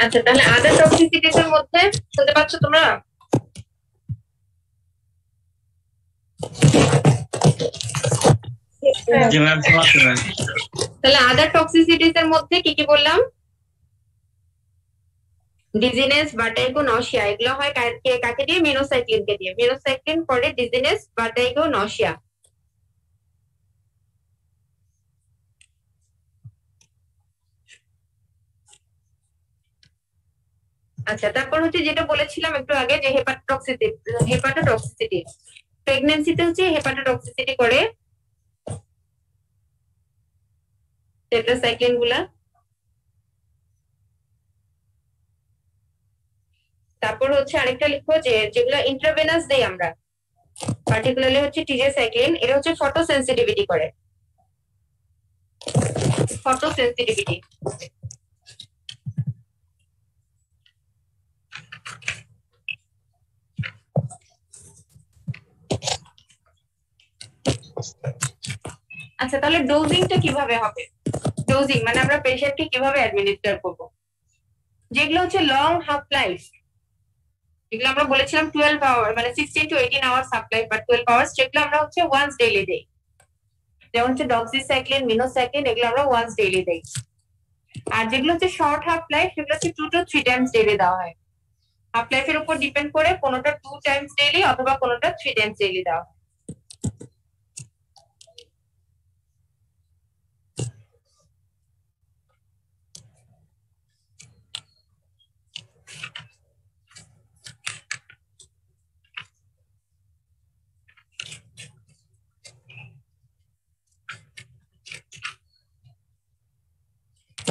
আচ্ছা, তাহলে আদার টক্সিসিটিস এর মধ্যে শুনতে পাচ্ছ তোমরা? জি ম্যাম, শোনাচ্ছি ম্যাম। তাহলে আদার টক্সিসিটিস এর মধ্যে কি কি বললাম? ডিজিনেস, ভার্টাইগো, নশিয়া এগুলো হয় কাকে দিয়ে? মিনোসাইক্লিনকে দিয়ে। মিনোসাইক্লিন পরে ডিজিনেস, ভার্টাইগো, নশিয়া। আচ্ছা, তারপর হচ্ছে যেটা বলেছিলাম একটু আগে যে হেপাটোটক্সিসিটি প্রেগন্যান্সিতে হচ্ছে হেপাটোটক্সিসিটি করে টেট্রাসাইক্লিন গুলা। তারপর হচ্ছে আরেকটা লিখো যে যেগুলো ইন্ট্রাভেনাস দেই আমরা, পার্টিকুলারলি হচ্ছে টিজেসাইক্লিন, এটা হচ্ছে ফটো সেন্সিটিভিটি করে। Photo sensitivity. আচ্ছা, তাহলে ডোজিংটা কিভাবে হবে? ডোজিং মানে আমরা পেশেন্টকে কিভাবে অ্যাডমিনিস্টার করব? যেগুলো হচ্ছে লং হাফ লাইফ, যেগুলো আমরা বলেছিলাম 12 আওয়ার মানে 16 to 18 আওয়ার্স হাফ লাইফ বা 12 আওয়ার্স, সেগুলো আমরা হচ্ছে ওয়ান্স ডেইলি দেই। যেমন হচ্ছে ডক্সিসাইক্লিন, মিনোসাইক্লিন এগুলো আমরা ওয়ান্স ডেইলি দেই। আর যেগুলো হচ্ছে শর্ট হাফ লাইফ সেগুলো হচ্ছে 2 to 3 টাইমস ডেইলি দেওয়া হয়। হাফ লাইফের উপর ডিপেন্ড করে কোনোটা 2 টাইমস ডেইলি অথবা কোনোটা 3 টাইমস ডেইলি দেওয়া হয়।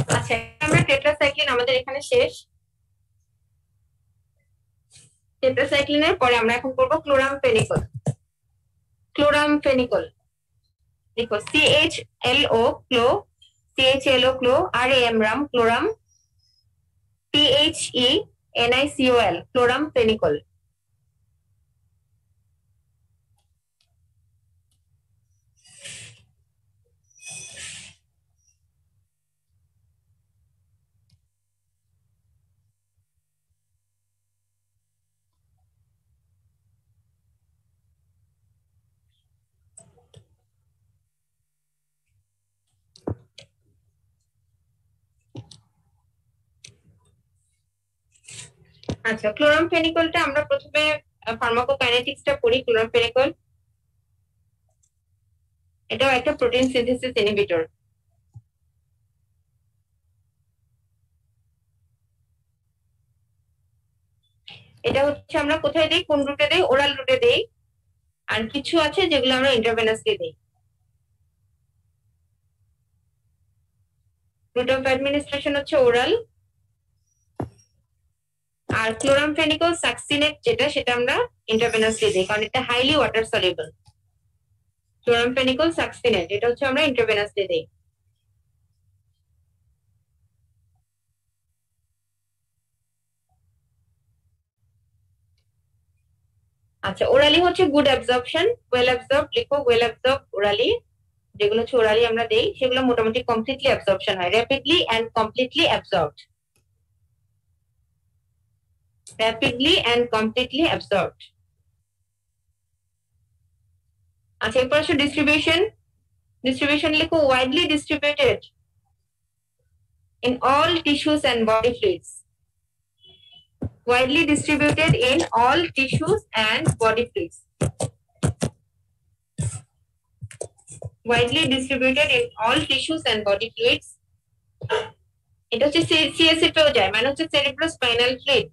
আচ্ছা আমরা টেট্রাসাইক্লিন আমাদের এখানে শেষ। টেট্রাসাইক্লিনের পরে আমরা এখন করব ক্লোরামফেনিকল। ক্লোরামফেনিকল দেখো CHLO ক্লো, CHLO ক্লো, RAM রাম, ক্লোরাম, THENICOL ক্লোরামফেনিকল। আচ্ছা ক্লোরামফেনিকলটা আমরা প্রথমে ফার্মাকোকাইনেটিক্সটা পড়ি। ক্লোরামফেনিকল এটাও একটা প্রোটিন সিনথেসিস ইনহিবিটর। এটা হচ্ছে আমরা কোথায় দেই, কোন রুটে দেই? ওরাল রুটে দেই। আর কিছু আছে যেগুলো আমরা ইন্টারভেনাসলি দেই। রুট অফ অ্যাডমিনিস্ট্রেশন হচ্ছে ওরাল। আর ক্লোরামফেনিকল সাকসিনেট যেটা, সেটা আমরা ইন্টারভেনাসলি দিই, কারণ এটা highly water soluble. Chloramphenicol succinate এটা হচ্ছে আমরা ইন্টারভেনাসলি দিই। আচ্ছা ওরালি হচ্ছে গুড অ্যাবজর্পশন, ওয়েল অ্যাবজর্ব লিখো, ওয়েল অ্যাবজর্ব ওরালি। যেগুলো হচ্ছে ওরালি আমরা দেই সেগুলো মোটামুটি কমপ্লিটলি অ্যাবজর্পশন হয়, rapidly and completely absorbed, rapidly and completely absorbed. আচ্ছা এরপর আসো ডিস্ট্রিবিউশন। ডিস্ট্রিবিউশন লিখো widely distributed in all tissues and body fluids. Widely distributed in all tissues and body fluids. Widely distributed in all tissues and body fluids. এটা হচ্ছে CSF এও যায়, মানে হচ্ছে cerebrospinal fluid।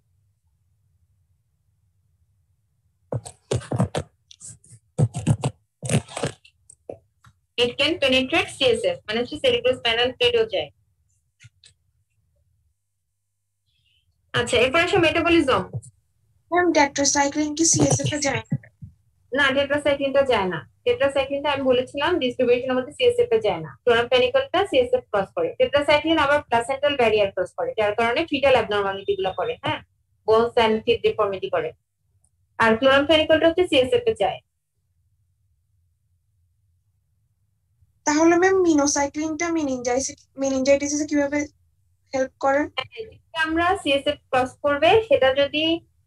It can penetrate CSF, মানে হচ্ছে cerebrospinal fluid ও যায়। আচ্ছা এরপর আসো মেটাবলিজম। ম্যাম টেট্রাসাইক্লিন কি সিএসএফ এ যায় না? না টেট্রাসাইক্লিনটা যায় না। টেট্রাসাইক্লিনটা আমি বলেছিলাম ডিস্ট্রিবিউশনের মধ্যে CSF এ যায় না। ক্লোরামফেনিকলটা CSF ক্রস করে। টেট্রাসাইক্লিন আবার প্লাসেন্টাল ব্যারিয়ার ক্রস করে, যার কারণে ফিটাল অ্যাবনরমালিটি গুলো করে, হ্যাঁ, বোনস এন্ড টিথ ডিফর্মিটি করে। আর ক্লোরামফেনিকলটা হচ্ছে CSF এ যায়। তাহলে ম্যাম মিনোসাইক্লিনটা মেনিনজাইটিসে কিভাবে হেল্প করে? আমরা CSF ক্রস করবে সেটা যদি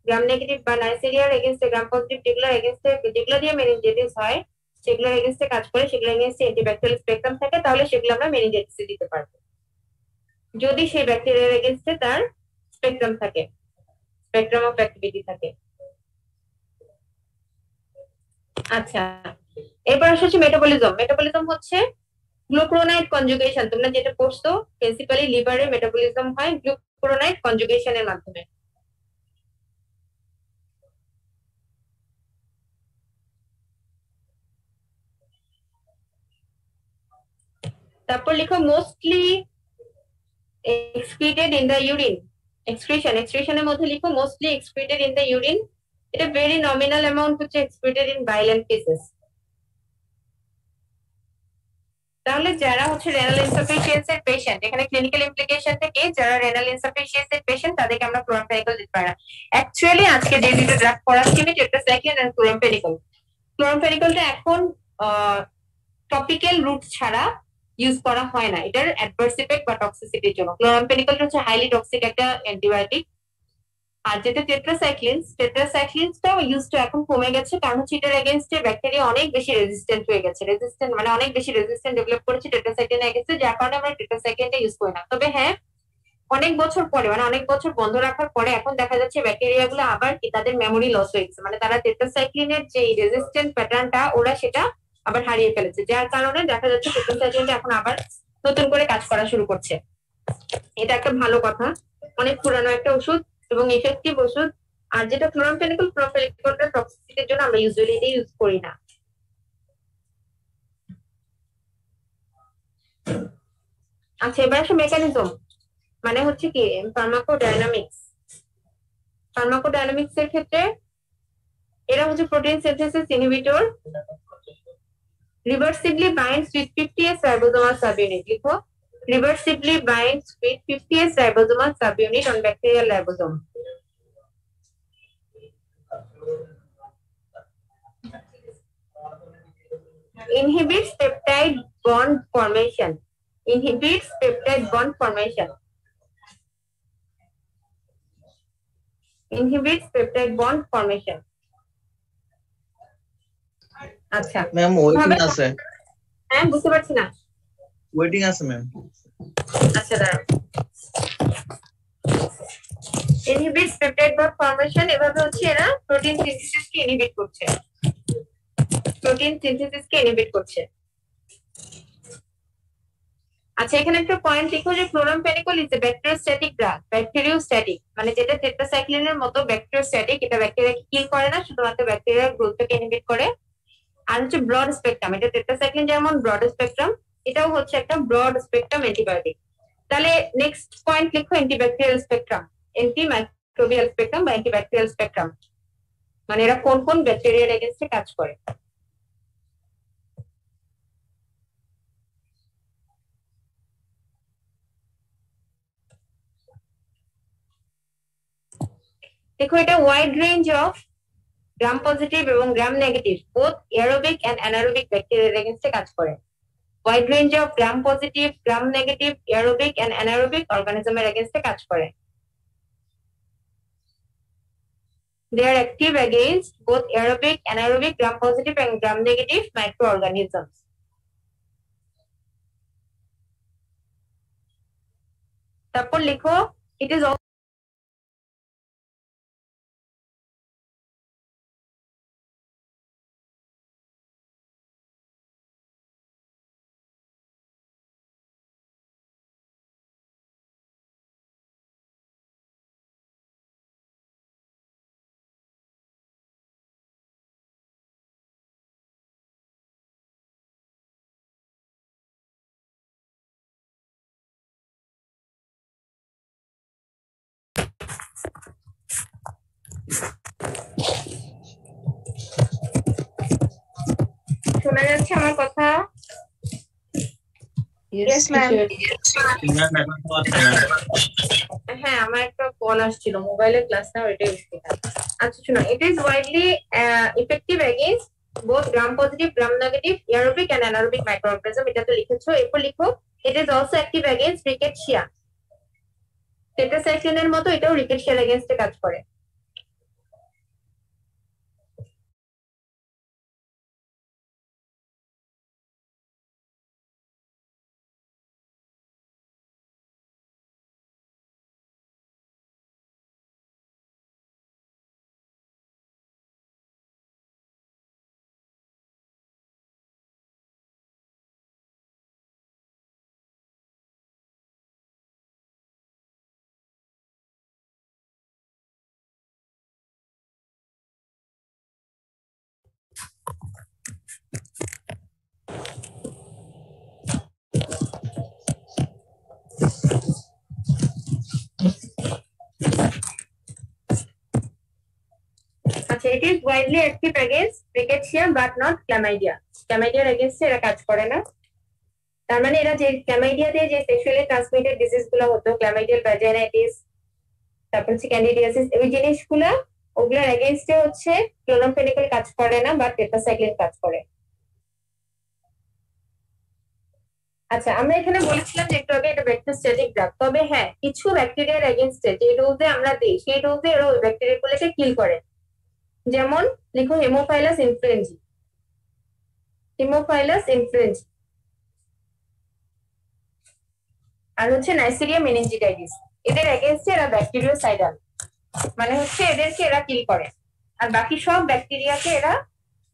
গ্রাম নেগেটিভ বা নাইসেরিয়ার এগেইনস্টে, গ্রাম পজিটিভ যেগুলোর এগেইনস্টে, যেগুলো দিয়ে মেনিনজাইটিস হয় সেগুলোর এগেইনস্টে কাজ করে, সেগুলোর এগেইনস্টে অ্যান্টিব্যাকটেরিয়াল স্পেকট্রাম থাকে, তাহলে সেগুলো আমরা মেনিনজাইটিসে দিতে পারবো যদি সেই ব্যাকটেরিয়ার এগেইনস্টে তার স্পেকট্রাম থাকে, স্পেকট্রাম অফ অ্যাক্টিভিটি থাকে। আচ্ছা এরপর আসছে মেটাবলিজম। মেটাবলিজম হচ্ছে গ্লুকুরোনাইড কনজুগেশন। তোমরা যেটা পড়ছো প্রিন্সিপালি লিভারে মেটাবলিজম হয় গ্লুকুরোনাইড কনজুগেশনের মাধ্যমে। তারপর লিখো mostly excreted in the urine. এক্সক্রিশনের মধ্যে লিখো mostly excreted in the urine. এটা ভেরি নমিনাল অ্যামাউন্ট হচ্ছে excreted in bile and feces। তাহলে যারা হচ্ছে রেনাল ইনসাফিসিয়েন্সি এর পেশেন্ট, এখানে ক্লিনিক্যাল ইমপ্লিকেশন থেকে যারা রেনাল ইনসাফিসিয়েন্সি এর পেশেন্ট তাদেরকে আমরা ক্লোরামফেনিকল দিতে পারি না। অ্যাকচুয়ালি আজকে যে দুটো ড্রাগ পড়াচ্ছি আমি টেট্রাসাইক্লিন এন্ড ক্লোরামফেনিকল। ক্লোরামফেনিকলটা এখন টপিক্যাল রুট ছাড়া ইউজ করা হয় না এটার অ্যাডভার্স ইফেক্ট বা টক্সিসিটির জন্য। ক্লোরামফেনিকলটা হচ্ছে হাইলি টক্সিক একটা অ্যান্টিবায়োটিক। আর যেটা টেট্রাসাইক্লিনসটাও ইউজটা এখন কমে গেছে, কারণ হচ্ছে এটার এগেইনস্টে ব্যাকটেরিয়া অনেক বেশি রেজিস্ট্যান্ট হয়ে গেছে, রেজিস্ট্যান্ট মানে অনেক বেশি রেজিস্ট্যান্ট ডেভেলপ করেছে টেট্রাসাইক্লিনের এগেইনস্টে, যার কারণে আমরা টেট্রাসাইক্লিনটা ইউজ করি না। তবে হ্যাঁ অনেক বছর পরে, মানে অনেক বছর বন্ধ রাখার পরে এখন দেখা যাচ্ছে ব্যাকটেরিয়া গুলো আবার কি তাদের মেমোরি লস হয়ে গেছে, মানে তারা টেট্রাসাইক্লিনের যে রেজিস্ট্যান্ট প্যাটার্নটা ওরা সেটা আবার হারিয়ে ফেলেছে, যার কারণে দেখা যাচ্ছে টেট্রাসাইক্লিনটা এখন আবার নতুন করে কাজ করা শুরু করছে। এটা একটা ভালো কথা, অনেক পুরানো একটা ওষুধ এবং ইফেক্টিভ ওষুধ। আর যেটা ক্লোরামফেনিকলটা টক্সিসিটির জন্য আমরা ইউজুয়ালি এটা ইউজ করি না। আচ্ছা এবার আসে মেকানিজম, মানে হচ্ছে কি ফার্মাকোডাইনামিক্স এর ক্ষেত্রে এরা হচ্ছে protein synthesis inhibitor, reversibly binds with 50s ribosomal subunit, লিখো reversibly binds with 50s ribosomal subunit on bacterial ribosome. Inhibits peptide bond formation. Inhibits peptide bond formation. Inhibits peptide bond formation. আচ্ছা ম্যাম ওয়েটিং আছে, হ্যাঁ বুঝতে পারছি না, ওয়েটিং আছে ম্যাম। আচ্ছা দাঁড়াও, ইনহিবিটস পেপটাইড বন্ড ফর্মেশন, এভাবে হচ্ছে এরা প্রোটিন সিনথেসিসকে ইনহিবিট করছে, প্রোটিন সিনথেসিসকে ইনহিবিট করছে। আচ্ছা এখানে একটা পয়েন্ট লিখো যে ক্লোরামফেনিকল ইজ এ ব্যাকটেরিওস্ট্যাটিক ড্রাগ, ব্যাকটেরিওস্ট্যাটিক মানে যেটা টেট্রাসাইক্লিনের মতো ব্যাকটেরিওস্ট্যাটিক, এটা ব্যাকটেরিয়াকে কিল করে না, শুধুমাত্র ব্যাকটেরিয়ার গ্রোথকে ইনহিবিট করে। আর হচ্ছে ব্রড স্পেকট্রাম, এটা টেট্রাসাইক্লিন যেমন ব্রড স্পেকট্রাম, এটাও হচ্ছে একটা ব্রড স্পেকট্রাম অ্যান্টিবায়োটিক। তাহলে নেক্সট পয়েন্ট লিখো অ্যান্টিব্যাকটেরিয়াল স্পেকট্রাম, অ্যান্টিমাইক্রোবিয়াল স্পেকট্রাম বা অ্যান্টিব্যাকটেরিয়াল স্পেকট্রাম, মানে এরা কোন কোন ব্যাকটেরিয়ার এগেইনস্টে কাজ করে। দেখো এটা wide range of gram positive এবং gram negative both aerobic and anaerobic ব্যাকটেরিয়ার এগেইনস্টে কাজ করে। Wide range of gram positive, gram negative, aerobic and anaerobic অর্গানিজমের এগেইনস্টে কাজ করে। They are active against both aerobic, anaerobic, gram positive and gram negative microorganisms. তারপর লিখো it is also শোনা যাচ্ছে আমার কথা? Yes, ma'am. হ্যাঁ আমার একটা কল আসছিল, মোবাইলের ক্লাস না, ওইটাই অসুবিধা। আচ্ছা শোনো, it is widely effective against both gram positive, gram negative, aerobic and anaerobic microorganism, এটা তো লিখেছো। এরপর লিখো it is also active against rickettsia, টেট্রাসাইক্লিনের মতো এটাও রিকেটশিয়ার এগেইনস্টে কাজ করে। আচ্ছা it is widely active against rickettsia but not chlamydia, chlamydiaর এগেইনস্টে এরা কাজ করে না। তার মানে এরা যে ক্ল্যামাইডিয়া দিয়ে যে সেক্সুয়ালি ট্রান্সমিটেড ডিজিজ গুলো হতো, ক্ল্যামাইডিয়াল ভ্যাজাইনাইটিস, তারপর হচ্ছে ক্যান্ডিডিয়াসিস, ওই জিনিসগুলো ওগুলোর এগেইনস্টে হচ্ছে ক্লোরামফেনিকল কাজ করে না বা টেট্রাসাইক্লিন কাজ করে। আচ্ছা আমরা এখানে বলেছিলাম যে একটু আগে এটা ব্যাকটেরিওস্ট্যাটিক ড্রাগ, তবে হ্যাঁ কিছু ব্যাকটেরিয়ার এগেইনস্টে যে ডোজে আমরা দিই সেই ডোজে এরা ওই ব্যাকটেরিয়াগুলোকে কিল করে। যেমন লিখো হেমোফাইলাস ইনফ্লুয়েঞ্জি, হেমোফাইলাস ইনফ্লুয়েঞ্জি, আর হচ্ছে নাইসেরিয়া মেনিনজিটাইটিস, এদের এগেইনস্টে এরা ব্যাকটেরিওসাইডাল, মানে হচ্ছে এদেরকে এরা কিল করে। আর বাকি সব ব্যাকটেরিয়াকে এরা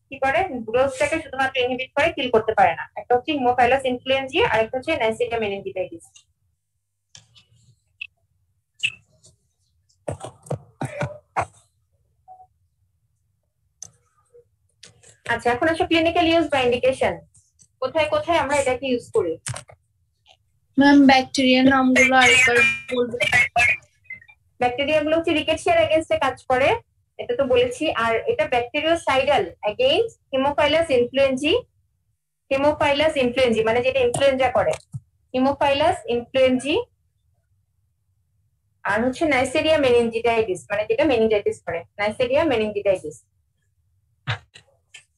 কি করে, গ্রোথটাকে শুধুমাত্র ইনহিবিট করে, কিল করতে পারে না। একটা হচ্ছে হেমোফাইলাস ইনফ্লুয়েঞ্জি আর একটা হচ্ছে নাইসেরিয়া মেনিনজিটাইটিস। আচ্ছা এখন আসো ক্লিনিক্যাল ইউজ বা ইন্ডিকেশন, কোথায় কোথায় আমরা এটাকে ইউজ করি। ম্যাম ব্যাকটেরিয়ার নামগুলো আরেকবার বলবেন? ব্যাকটেরিয়া গুলো হচ্ছে রিকেটশিয়ার এগেইনস্টে কাজ করে, এটা তো বলেছি। আর এটা bacteriocidal against Haemophilus influenzae. Haemophilus influenzae মানে যেটা ইনফ্লুয়েঞ্জা করে, হিমোফাইলাস ইনফ্লুয়েঞ্জি। আর হচ্ছে নাইসেরিয়া মেনিনজিটাইটিস মানে যেটা মেনিনজাইটিস করে, নাইসেরিয়া মেনিনজিটাইটিস,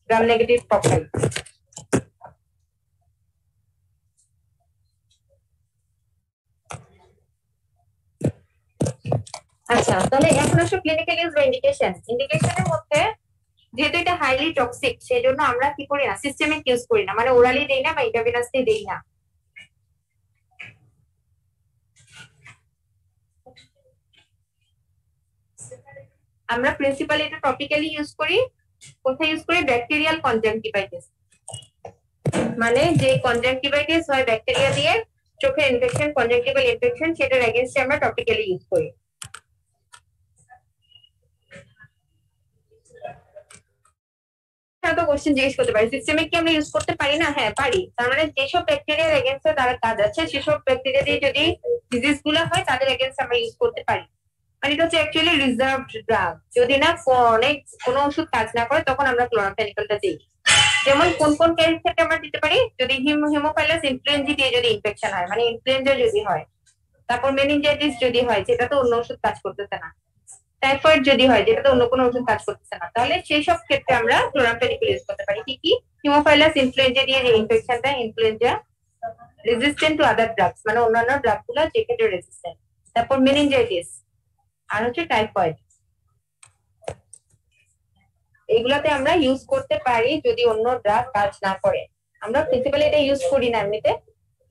গ্রাম নেগেটিভ ককটাইল। আচ্ছা, তাহলে এখন আসলে ক্লিনিক্যাল ইউজ বা ইন্ডিকেশন। ইন্ডিকেশনের মধ্যে যেহেতু এটা হাইলি টক্সিক, সেজন্য আমরা কি করি না, সিস্টেমিক ইউজ করি না, মানে ওরালি দেই না বা ইন্টারভিনাসলি দেই না। আমরা প্রিন্সিপালি এটা টপিক্যালি ইউজ করি। কোথায় ইউজ করি? ব্যাকটেরিয়াল কনজাংটিভাইটিস, মানে যে কনজাংটিভাইটিস হয় ব্যাকটেরিয়া দিয়ে, চোখের ইনফেকশন, কনজাংটিভাল ইনফেকশন, সেটার এগেইনস্টে আমরা টপিক্যালি ইউজ করি। তো কোশ্চেন জিজ্ঞেস করতে পারি, সিস্টেমিক কি আমরা ইউজ করতে পারি না? হ্যাঁ পারি। তার মানে যেসব ব্যাকটেরিয়ার এগেইনস্টে তার কাজ আছে, সেসব ব্যাকটেরিয়া দিয়ে যদি ডিজিজ গুলো হয় তাদের এগেইনস্টে আমরা ইউজ করতে পারি। মানে এটা হচ্ছে অ্যাকচুয়ালি রিজার্ভড ড্রাগ। যদি না অনেক কোনো ওষুধ কাজ না করে তখন আমরা ক্লোরামফেনিকলটা দিই। যেমন কোন কোন কেস থেকে আমরা দিতে পারি? যদি হিমোফাইলাস ইনফ্লুয়েঞ্জি দিয়ে যদি ইনফেকশন হয়, মানে ইনফ্লুয়েঞ্জা যদি হয়, তারপর মেনিনজাইটিস যদি হয়, যেটা তো অন্য ওষুধ কাজ করতেছে না, টাইফয়েড যদি হয়, যেটা তো অন্য কোনো ওষুধ কাজ করতেছে না, তাহলে সেই সব ক্ষেত্রে আমরা ক্লোরামফেনিকল ইউজ করতে পারি। কি কি? হিমোফাইলাস ইনফ্লুয়েঞ্জা দিয়ে যে ইনফেকশনটা, influenza resistant to other drugs, মানে অন্যান্য ড্রাগ গুলো যে ক্ষেত্রে রেজিস্ট্যান্ট, তারপর মেনিনজাইটিস, আর হচ্ছে টাইফয়েড। এগুলাতে আমরা ইউজ করতে পারি যদি অন্য ড্রাগ কাজ না করে। আমরা প্রিন্সিপালি এটা ইউজ করি না এমনিতে,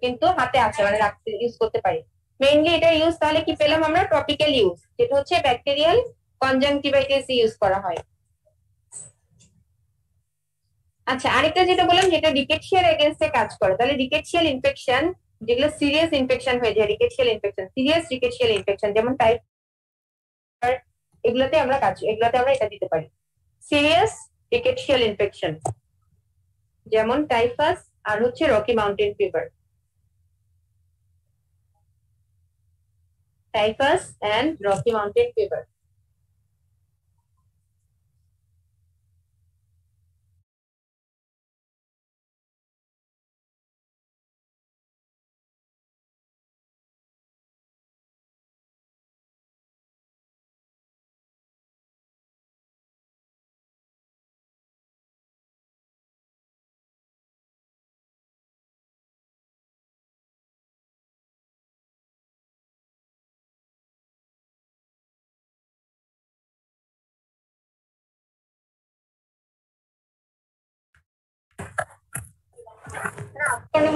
কিন্তু হাতে আছে, মানে রাখতে ইউজ করতে পারি। মেইনলি এটা ইউজ তাহলে কি পেলাম আমরা? টপিক্যাল ইউজ, যেটা হচ্ছে ব্যাকটেরিয়াল কনজাংটিভাইটিস ইউজ করা হয়। আচ্ছা, আরেকটা যেটা বললাম, যেটা রিকেটশিয়ার এগেইনস্টে কাজ করে, তাহলে রিকেটশিয়াল ইনফেকশন, যেগুলো সিরিয়াস ইনফেকশন হয়ে যায়, rickettsial infection, serious rickettsial infection, যেমন টাইপ, এগুলোতে আমরা এটা দিতে পারি। সিরিয়াস রিকেটশিয়াল ইনফেকশন যেমন টাইফাস আর হচ্ছে Rocky Mountain fever, typhus and Rocky Mountain fever.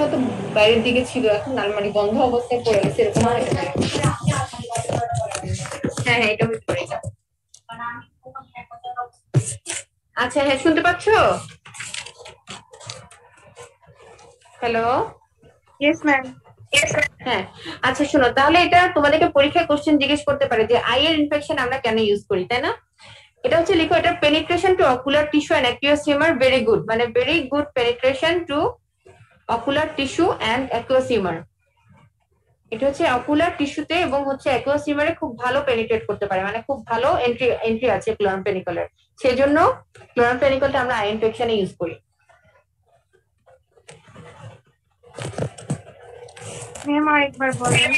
মতো বাইরের দিকে ছিল, এখন আলমারি বন্ধ অবস্থায় পড়ে গেছে, এরকম হয়। হ্যাঁ হ্যাঁ, এটা হতে পারে। আচ্ছা, হ্যাঁ শুনতে পাচ্ছ? Hello, yes ma'am. হ্যাঁ। আচ্ছা শোনো, তাহলে এটা তোমাদেরকে পরীক্ষায় কোশ্চেন জিজ্ঞেস করতে পারে যে আই এর ইনফেকশন আমরা কেন ইউজ করি, তাই না? এটা হচ্ছে লিখো, এটা penetration to ocular tissue and aqueous humour very good, মানে very good penetration to ocular tissue and aqueous humour. এটা হচ্ছে অকুলার টিস্যুতে এবং হচ্ছে অ্যাকুয়াস হিউমারে খুব ভালো পেনিট্রেট করতে পারে, মানে খুব ভালো এন্ট্রি আছে ক্লোরামফেনিকলের। সেজন্য ক্লোরামফেনিকলটা আমরা আই ইনফেকশনে ইউজ করি। ম্যাম আরেকবার বলেন।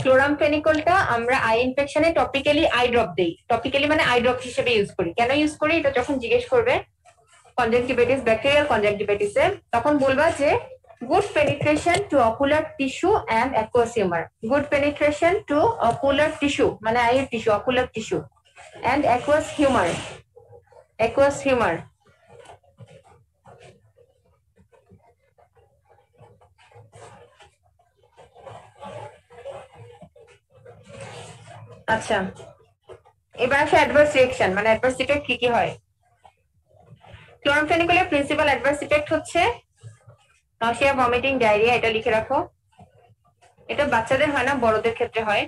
ক্লোরামফেনিকলটা আমরা আই ইনফেকশনে টপিক্যালি আই ড্রপ দেই। টপিক্যালি মানে আই ড্রপ হিসেবে ইউজ করি। কেন ইউজ করি এটা যখন জিজ্ঞেস করবে কনজাংটিভাইটিস, ব্যাকটেরিয়াল কনজাংটিভাইটিসে, তখন বলবা যে good penetration to ocular tissue and aqueous humor. Good penetration to ocular tissue মানে eye tissue, ocular tissue and aqueous humor. Aqueous humor. আচ্ছা, এবার আসে অ্যাডভার্স রিঅ্যাকশন, মানে অ্যাডভার্স ইফেক্ট কি কি হয়। ক্লোরামফেনিকলের প্রিন্সিপাল অ্যাডভার্স ইফেক্ট হচ্ছে নাউসিয়া, ভমিটিং, ডায়রিয়া। এটা লিখে রাখো। এটা বাচ্চাদের হয় না, বড়দের ক্ষেত্রে হয়।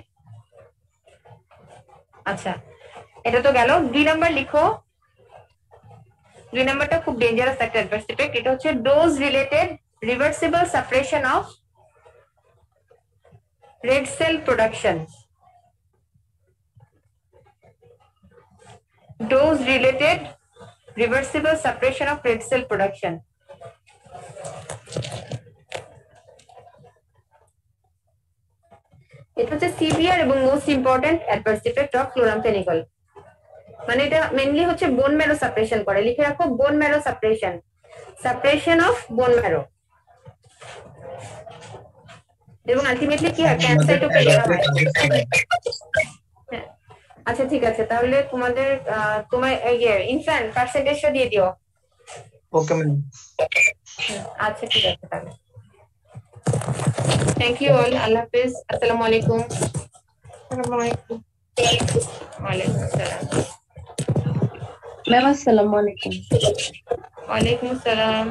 আচ্ছা, এটা তো গেল। 2 নাম্বার লিখো। 2 নাম্বারটা খুব ডেঞ্জারাস একটা অ্যাডভার্স ইফেক্ট। এটা হচ্ছে dose related reversible suppression of red cell production, dose related reversible suppression of red cell production. এটা হচ্ছে সিভিয়ার এবং most important adverse effect of chloramphenicol. মানে এটা মেইনলি হচ্ছে বোন ম্যারো সাপ্রেশন করে, লিখে রাখো bone marrow suppression, suppression of bone marrow, এবং আলটিমেটলি কি হয় ক্যান্সাইটোপেনিয়া হয়। আচ্ছা ঠিক আছে, তাহলে তোমাদের তোমার ইনফ্যান্ট পার্সেন্টেজটা দিয়ে দিও। Okay ma'am. আচ্ছা ঠিক আছে তাহলে, থ্যাংক ইউ অল, আল্লাহ হাফেজ, আসসালামু আলাইকুম। ওয়ালাইকুম আসসালাম। ম্যাম আসসালামু আলাইকুম। ওয়ালাইকুম আসসালাম।